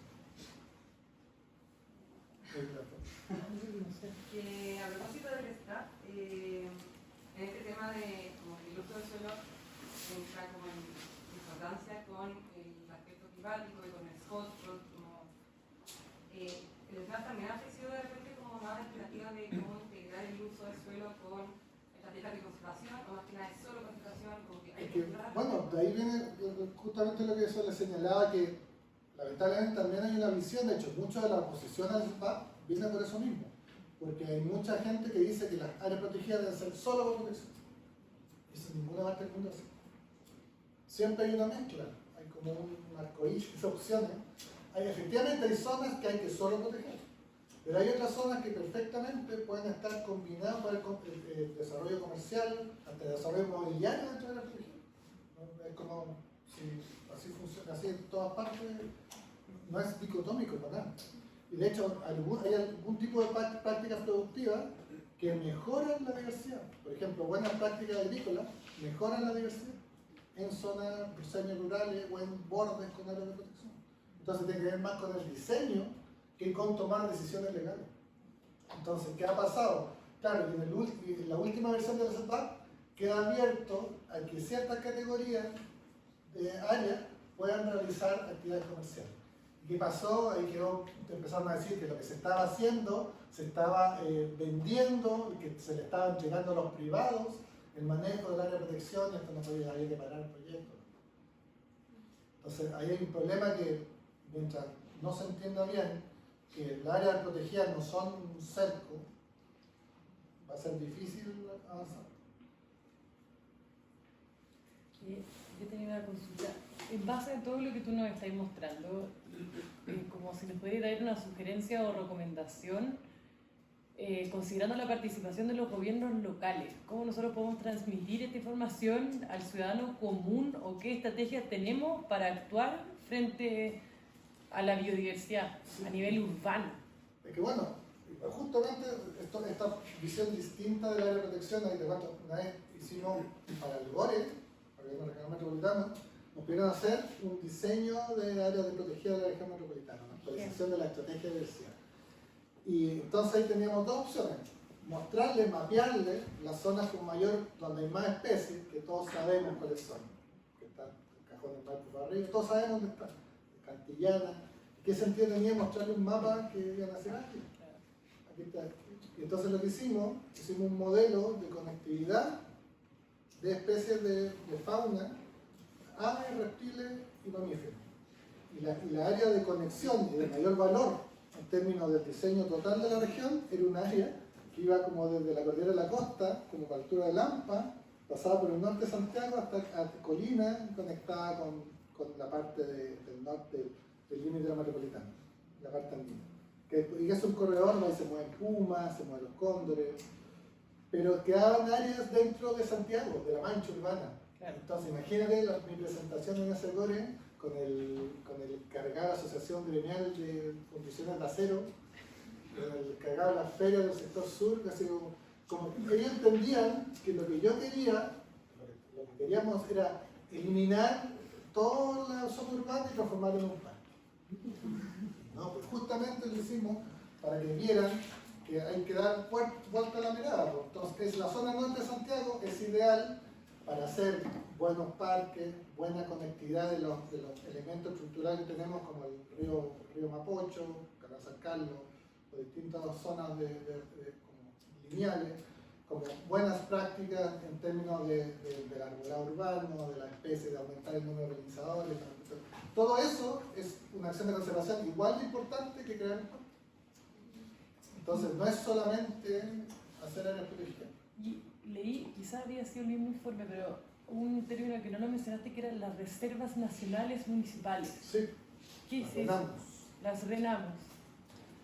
A propósito del STAP, en este tema de como el uso del suelo entra como en concordancia con el aspecto climático y con el SCOT, el STAP también ha ofrecido de repente como más alternativas de cómo integrar el uso del suelo con estrategias de conservación, o más que nada de solo conservación, como que hay que bueno, de ahí viene justamente lo que eso le señalaba, que lamentablemente también hay una visión, de hecho, mucha de la oposición al SPAP viene por eso mismo, porque hay mucha gente que dice que las áreas protegidas deben ser solo por protección. Eso en ninguna parte del mundo es así. Siempre hay una mezcla, hay como un arcoíris de opciones. Efectivamente hay zonas que hay que solo proteger, pero hay otras zonas que perfectamente pueden estar combinadas para el desarrollo comercial, hasta el desarrollo mobiliario dentro de la región. ¿No? Es como si así funciona, así en todas partes, no es dicotómico para nada. Y de hecho, hay algún tipo de prácticas productivas que mejoran la diversidad. Por ejemplo, buenas prácticas agrícolas mejoran la diversidad en zonas semi-rurales o en bordes con áreas de protección. Entonces tiene que ver más con el diseño que con tomar decisiones legales. Entonces, ¿qué ha pasado? Claro, en la última versión del SPAP queda abierto a que ciertas categorías de áreas puedan realizar actividades comerciales. ¿Qué pasó? Ahí empezaron a decir que lo que se estaba haciendo se estaba vendiendo, que se le estaba entregando a los privados el manejo del área de protección, y esto no podía, había que parar el proyecto. Entonces, ahí hay un problema que, mientras no se entienda bien que las áreas protegidas no son un cerco, va a ser difícil avanzar. Yo tenía una consulta. En base a todo lo que tú nos estás mostrando, como si nos pudiera dar una sugerencia o recomendación, considerando la participación de los gobiernos locales, ¿cómo nosotros podemos transmitir esta información al ciudadano común o qué estrategias tenemos para actuar frente a la biodiversidad a nivel urbano? Es que bueno, justamente esta visión distinta del área de protección, ahí te cuento, una vez hicimos para el GORE, para el Región Metropolitana, nos pidieron hacer un diseño de áreas de protegida de la región metropolitana, una actualización de la estrategia de diversidad. Y entonces ahí teníamos dos opciones: mostrarles, mapearles las zonas con mayor, donde hay más especies, que todos sabemos cuáles son, que están el Cajón del Maipo para arriba, todos sabemos dónde están, Cantillana. ¿Qué sentido tenía mostrarle un mapa que iban a hacer aquí? Aquí está. Y entonces lo que hicimos un modelo de conectividad de especies de fauna, aves, reptiles y mamíferos. Y la área de conexión y de mayor valor en términos del diseño total de la región era un área que iba como desde la cordillera de la costa, como para la altura de Lampa, pasaba por el norte de Santiago hasta Colina, conectada con la parte del norte del límite metropolitano, la parte andina. Y es un corredor donde se mueven pumas, se mueven los cóndores, pero quedaban áreas dentro de Santiago, de la mancha urbana. Entonces imagínate mi presentación en ese core con el encargado de la Asociación Gremial de Fundiciones de Acero, con el encargado de las ferias del sector sur, casi como ellos entendían que lo que yo quería, lo que queríamos era eliminar toda la zona urbana y transformarlo en un parque. No, pues justamente lo hicimos para que vieran que hay que dar vuelta a la mirada. Entonces, la zona norte de Santiago es ideal para hacer buenos parques, buena conectividad de los elementos estructurales que tenemos, como el río Mapocho, Canal San Carlos, o distintas zonas como lineales, como buenas prácticas en términos del arbolado urbano, de la especie, de aumentar el número de polinizadores. Todo eso es una acción de conservación igual de importante que crear un parque. Entonces, no es solamente hacer áreas protegidas. Y leí, quizás había sido el mismo informe, pero un término que no lo mencionaste, que eran las reservas nacionales municipales. Sí, ¿Qué es eso? RENAMOS. Las RENAMOS.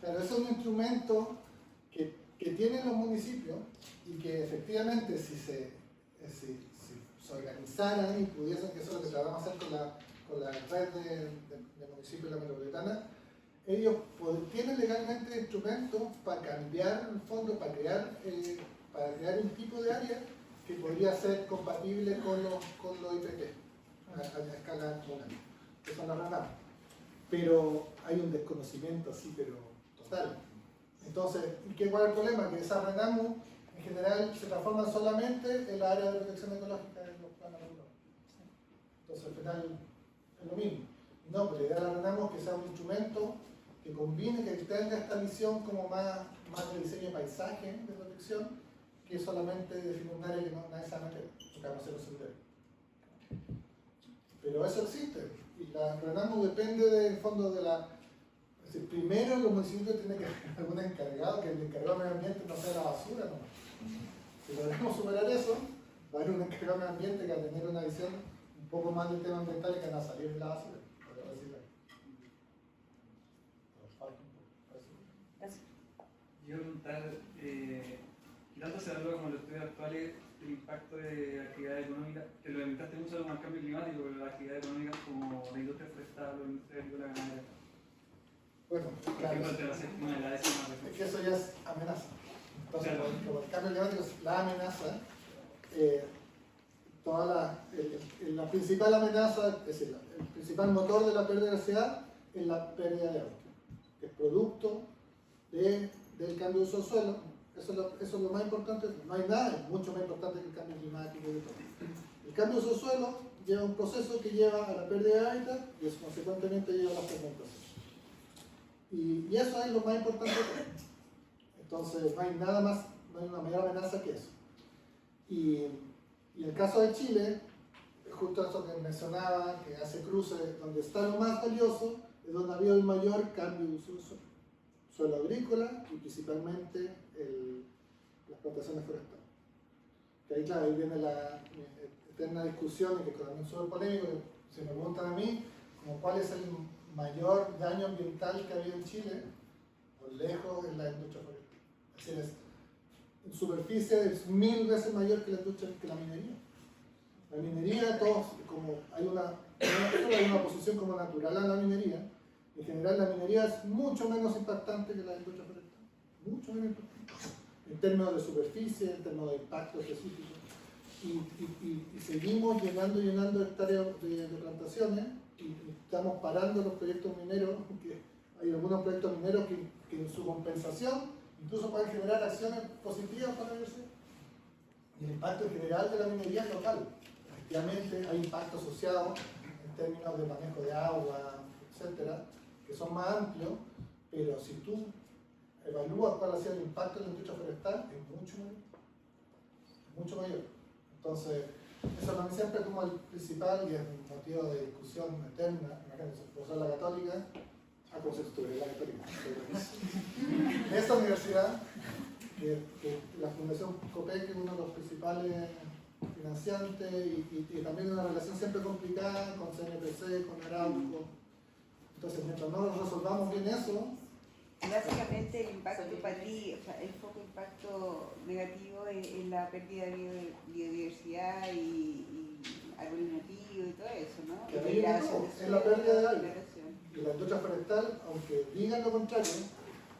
Pero es un instrumento que tienen los municipios y que efectivamente si se organizaran y pudiesen, que eso es lo que tratamos de hacer con la red de municipios de la metropolitana, ellos tienen legalmente instrumentos para cambiar el fondo, para crear un tipo de área que podría ser compatible con los IPP a escala nacional, que son las RENAMOS. Pero hay un desconocimiento así, pero total. Entonces, ¿cuál es el problema? Que esas RENAMOS en general se transforman solamente en la área de protección ecológica de los planos urbanos. Entonces, al final es lo mismo. No, pero la idea de la RENAMOS es que sea un instrumento que combine, que tenga esta visión como más de diseño de paisaje, de protección, que solamente definir un área que nadie se va a meter, porque vamos a hacer los senderos. Pero eso existe. Y la RENAMOS depende del fondo de la... Es decir, primero los municipios tienen que tener algún encargado, que el encargado de medio ambiente no sea la basura nomás. Si logramos superar eso, va a haber un encargado de medio ambiente que va a tener una visión un poco más del tema ambiental y que van a salir de la basura. Gracias. Yo voy a preguntar, ¿qué tanto se evalúa como en los estudios actuales el impacto de actividad económica, que lo limitaste mucho con el cambio climático, pero las actividades económicas como la industria forestal o la industria agrícola ganadera? Bueno, claro, es que eso ya es amenaza. Entonces, claro, como el cambio climático es la amenaza, la principal amenaza, es decir, el principal motor de la pérdida de diversidad es la pérdida de hábitat, que es producto del cambio de uso del suelo. Eso es lo más importante. No hay nada mucho más importante que el cambio climático y de todo. El cambio de uso del suelo lleva un proceso que lleva a la pérdida de hábitat y eso consecuentemente lleva a la fragmentación. Y eso es lo más importante. Entonces no hay nada más, no hay una mayor amenaza que eso. Y en el caso de Chile, justo eso que mencionaba, que hace cruce, donde está lo más valioso, es donde ha habido el mayor cambio de uso del suelo. Suelo agrícola y principalmente las plantaciones forestales. Que ahí, claro, ahí viene la eterna discusión y que también es súper polémico. Si me preguntan a mí, como cuál es el mayor daño ambiental que ha habido en Chile, por lejos es la industria forestal. Es decir, en superficie es 1000 veces mayor que la industria, que la minería. La minería, todos, como hay una posición como natural a la minería, en general la minería es mucho menos impactante que la industria forestal. Mucho menos impactante. En términos de superficie, en términos de impacto específico. Y seguimos llenando hectáreas de plantaciones y estamos parando los proyectos mineros, que hay algunos proyectos mineros que en su compensación incluso pueden generar acciones positivas para la diversidad. Y el impacto en general de la minería es local. Efectivamente hay impactos asociados en términos de manejo de agua, etcétera, que son más amplios, pero si tú evalúas cuál ha sido el impacto de la industria forestal, es mucho mayor. Mucho mayor. Entonces, eso para mí siempre es como el principal y es un motivo de discusión eterna. Imagínense, profesor de la Católica, como si estuviera en la Católica. En esta universidad, que la Fundación COPEC es uno de los principales financiantes y también una relación siempre complicada con CNPC, con Arauco. Entonces, mientras no resolvamos bien eso, básicamente el impacto para ti, o sea, el foco impacto negativo es la pérdida de biodiversidad y árboles nativos y todo eso, ¿no? Que ahí no, es la pérdida de aire. Degradación. Y la industria forestal, aunque digan lo contrario,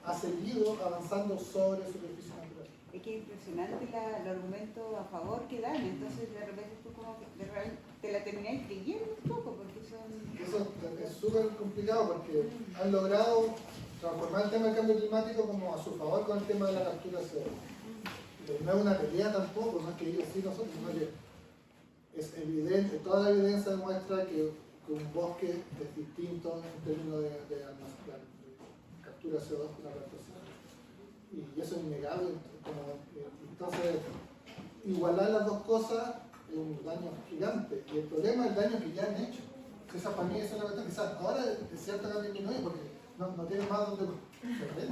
ha seguido avanzando sobre superficie natural. Es que es impresionante los argumentos a favor que dan, entonces de repente tú como que te la terminás creyendo un poco, porque son... Eso es súper complicado porque han logrado transformar el tema del cambio climático como a su favor con el tema de la captura de CO2. No es una pelea tampoco, no es que ellos sí nosotros, sino que es evidente, toda la evidencia demuestra que un bosque es distinto en términos de captura de CO2 que una plantación. Y eso es innegable. Entonces, igualar las dos cosas es un daño gigante. Y el problema es el daño que ya han hecho. Esa para mí es una cuestión, quizás ahora es cierto que han disminuido porque no tiene más donde perder.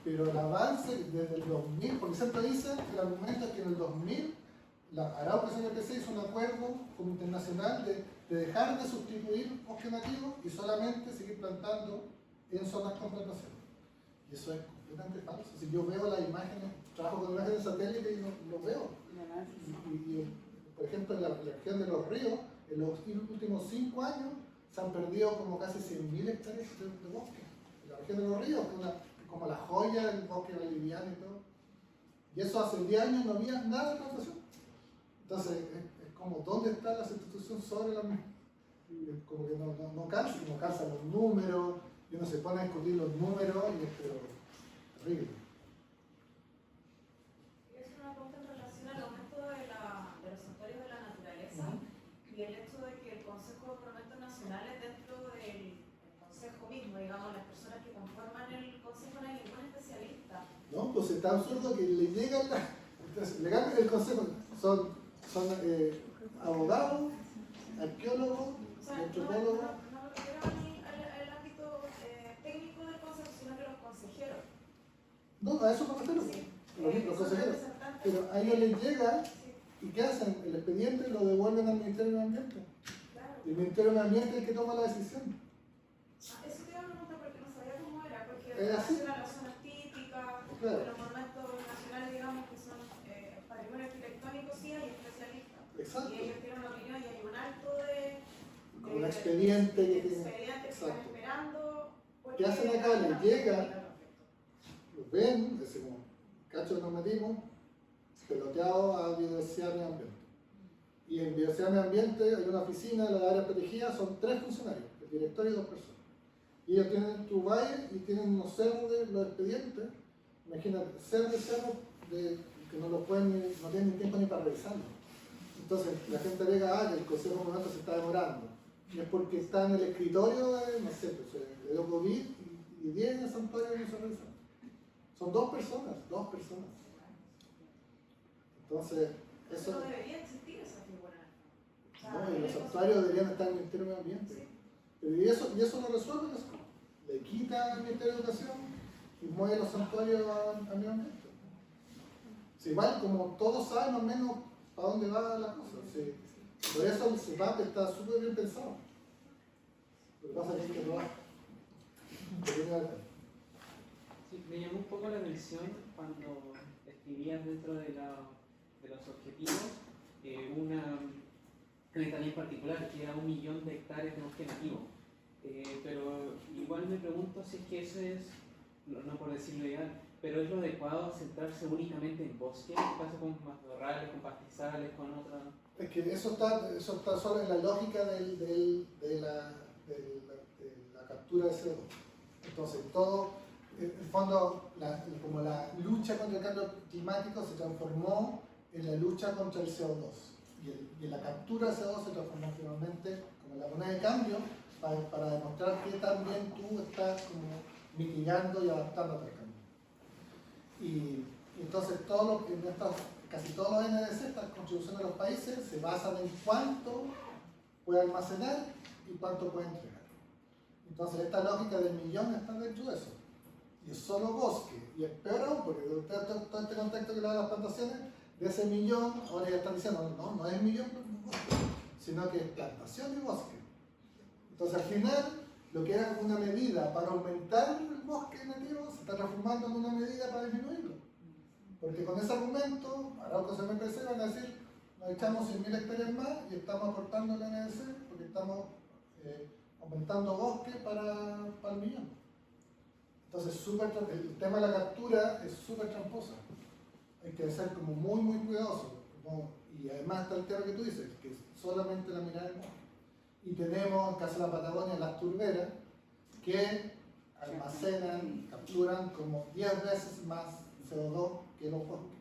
Pero el avance desde el 2000, porque siempre dicen que el argumento es que en el 2000 la Arauca CNPC hizo un acuerdo como internacional de dejar de sustituir bosque nativo y solamente seguir plantando en zonas con plantación. Y eso es completamente falso. Si yo veo las imágenes, trabajo con imágenes de satélite y lo veo. Y, por ejemplo, en la región de Los Ríos, en los últimos 5 años se han perdido como casi 100.000 hectáreas de bosque. En la región de Los Ríos, que es como la joya del bosque valdiviano y todo. Y eso hace 10 años no había nada de plantación. Entonces, es como, ¿dónde está la sustitución sobre la misma? Como que no calzan los números, y uno se pone a discutir los números y es pero terrible. Es una pregunta en relación al aumento de los santuarios de la naturaleza y el hecho de que el Consejo de Monumentos Nacionales, dentro del Consejo mismo, digamos, las personas que conforman el Consejo, no hay ningún especialista. No, pues está absurdo que le llegan entonces, legalmente el Consejo son abogados, arqueólogos, antropólogos. No me refiero ni al ámbito técnico del Consejo, sino que los consejeros. No, a eso me refiero. Sí. Los consejeros. Pero a ellos les llega y ¿qué hacen? El expediente lo devuelven al Ministerio de Ambiente. Claro. Y el Ministerio de Ambiente es el que toma la decisión. Eso te iba a preguntar porque no sabía cómo era, porque en Es así. relación a las zonas típicas, Claro. de los monumentos nacionales, digamos, que son patrimonio arquitectónico, sí hay especialistas. Exacto. Y ellos tienen una opinión y hay un alto de Como un expediente que tiene. expedientes que están esperando. ¿Qué hacen acá? Les llega, los ven, decimos, cacho nos metimos, peloteado a biodiversidad y medio ambiente. Y en biodiversidad y medio ambiente hay una oficina de la área protegida, son 3 funcionarios, el director y 2 personas. Y ellos tienen tu valle y tienen unos cerros de los expedientes, imagínate, cerros que no lo pueden, no tienen ni tiempo ni para revisarlo. Entonces la gente alega, que el Consejo de Monumentos se está demorando. Y es porque está en el escritorio de, no sé, pues, de los COVID y 10 en el santuario que no se revisan. Son 2 personas. Entonces, eso. No debería existir esa figura. O sea, No, y los santuarios deberían estar en el Ministerio de Medio Ambiente. Sí. Pero y eso no resuelve eso. Le quita al Ministerio de Educación y mueve los santuarios a medio ambiente. Sí, igual, como todos saben más o menos para dónde va la cosa. Sí. Por eso el CEPAP está súper bien pensado. Lo que pasa es que hay que probar. Sí, me llamó un poco la atención cuando escribían dentro de los objetivos una meta en particular, que era 1 millón de hectáreas de bosque nativo. Pero igual me pregunto si es que eso es, no por decirlo ideal, pero es lo adecuado centrarse únicamente en bosque. ¿Qué pasa con matorrales, con pastizales, con otras? Es que eso está solo en la lógica de la captura de CO2. Entonces, todo, en el fondo, como la lucha contra el cambio climático se transformó en la lucha contra el CO2. Y la captura de CO2 se transformó finalmente como la moneda de cambio para demostrar que también tú estás como mitigando y adaptándote al cambio. Y entonces casi todos los NDC, estas contribuciones de los países, se basan en cuánto puede almacenar y cuánto puede entregar. Entonces esta lógica del millón está dentro de eso. Y es solo bosque. Y es peor aún, porque todo este contexto que le da las plantaciones, de ese millón, ahora ya están diciendo, no es millón de bosque, sino que es plantación de bosque. Entonces al final, lo que era una medida para aumentar el bosque nativo, se está transformando en una medida para disminuirlo. Porque con ese argumento, Arauco CNPC van a decir, nos echamos 100.000 hectáreas más y estamos aportando la NDC porque estamos aumentando bosque para el millón. Entonces el tema de la captura es súper tramposa. Hay que ser como muy cuidadoso. Y además está el tema que tú dices, que es solamente la mirada del bosque. Y tenemos, en caso de la Patagonia, las turberas que almacenan, capturan como 10 veces más CO2 que los bosques,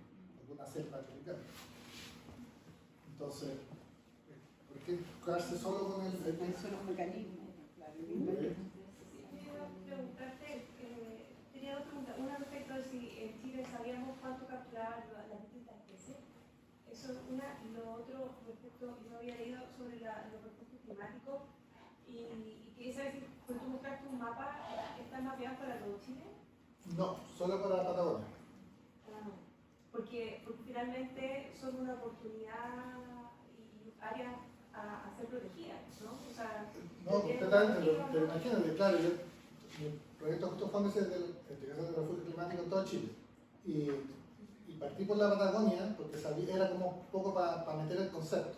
alguna selva tropical. Entonces, ¿por qué quedarse solo con el Son los mecanismos, claro. Quería preguntarte, tenía dos preguntas. Una respecto de si en Chile sabíamos cuánto capturaban las distintas especies. Eso es una. Y lo otro, respecto, yo había leído sobre los recursos climáticos y quería saber si cuando tú mostraste un mapa, ¿están mapeados para todo Chile? No, solo para la Patagonia. Porque finalmente son una oportunidad y áreas a ser protegidas, ¿no? O sea, no, completamente, pero imagínate, claro, mi proyecto justo fue de investigación de refugio climático en todo Chile. Y partí por la Patagonia porque era como un poco para meter el concepto.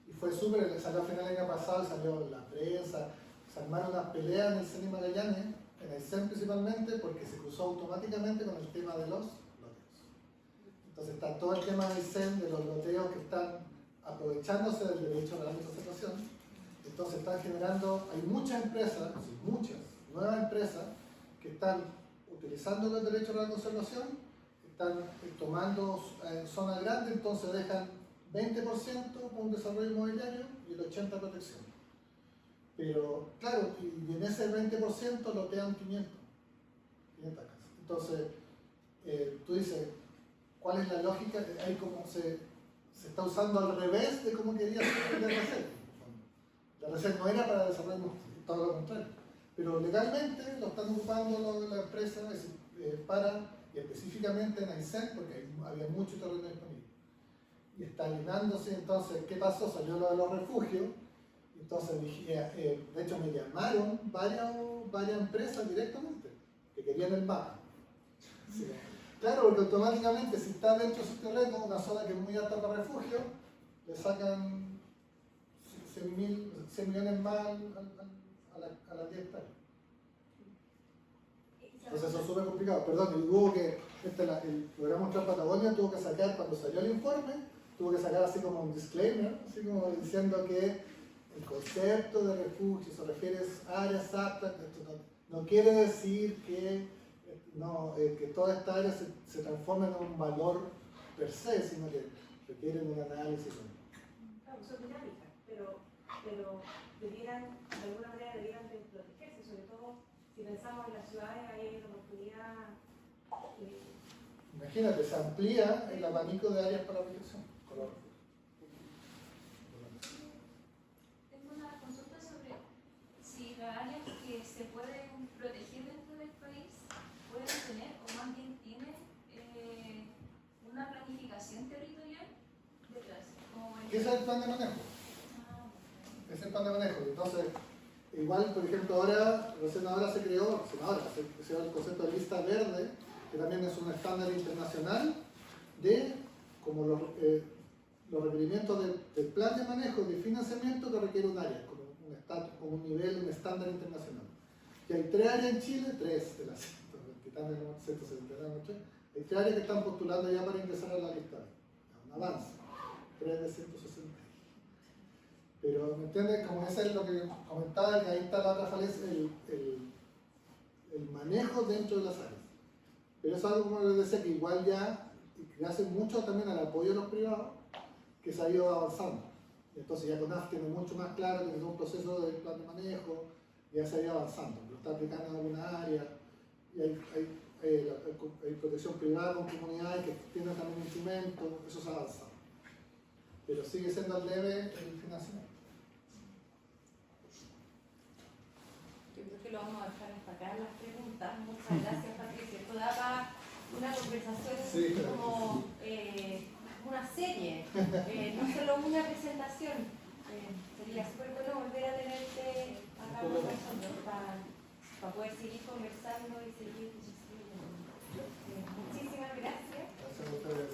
Y fue súper, salió a final del año pasado, salió la prensa, se armaron unas peleas en el CENI Magallanes, en el CEN principalmente, porque se cruzó automáticamente con el tema de los loteos. Entonces está todo el tema del CEN, de los loteos que están aprovechándose del derecho real de conservación. Entonces están generando, hay muchas empresas, muchas nuevas empresas que están utilizando los derechos de la conservación, están tomando zonas grandes, entonces dejan 20% para un desarrollo inmobiliario y el 80% protección. Pero claro, y en ese 20% lotean 500 casas. Entonces, tú dices, ¿cuál es la lógica? Hay como se está usando al revés de cómo quería hacer la RECED. La RECED no era para desarrollo, todo lo contrario. Pero legalmente lo están ocupando la empresa y específicamente en Aysén, porque había mucho terreno disponible. Y está alineándose, entonces, ¿qué pasó? Salió lo de los refugios. Entonces, de hecho, me llamaron varias empresas directamente que querían el mapa. Sí. Claro, porque automáticamente, si está dentro de su terreno, una zona que es muy alta para refugio, le sacan 100 millones más a las 10 hectáreas. Entonces, eso es súper complicado. Perdón, y hubo que, el programa Ultra Patagonia tuvo que sacar, cuando salió el informe, tuvo que sacar así como un disclaimer, así como diciendo que el concepto de refugio se refiere a áreas aptas, no quiere decir que toda esta área se transforme en un valor per se, sino que requieren un análisis. Claro, son dinámicas, pero debieran, de alguna manera debieran de protegerse, sobre todo si pensamos en las ciudades, ahí hay una oportunidad. Imagínate, se amplía el abanico de áreas para protección. Tengo una consulta sobre si las áreas que se pueden proteger dentro del país pueden tener, o más bien tienen, una planificación territorial detrás. ¿Qué es el plan de manejo? Es el plan de manejo. Entonces, igual, por ejemplo, recién ahora se creó el concepto de lista verde, que también es un estándar internacional de como los requerimientos del plan de manejo de financiamiento que requiere un área, como un nivel, un estándar internacional. Y hay 3 áreas en Chile, 3 de las 100, que están en el 179, hay 3 áreas que están postulando ya para ingresar a la lista. Un avance, 3 de 160. Pero, ¿me entiendes? Como eso es lo que comentaba, que ahí está la otra falencia, el manejo dentro de las áreas. Pero es algo, como les decía, que igual ya, gracias mucho también al apoyo de los privados, que se ha ido avanzando. Entonces ya CONAF tiene mucho más claro, tiene un proceso de plan de manejo, ya se ha ido avanzando. Lo está aplicando en alguna área, y hay protección privada con comunidades que tienen también instrumentos, eso se ha avanzado. Pero sigue siendo al debe el financiamiento. Yo creo que lo vamos a dejar hasta acá en las preguntas. Muchas gracias, Patricia. Esto da para una conversación como una serie, no solo una presentación. Sería súper bueno volver a tenerte acá con nosotros para poder seguir conversando y seguir. Muchísimas gracias. Gracias a ustedes.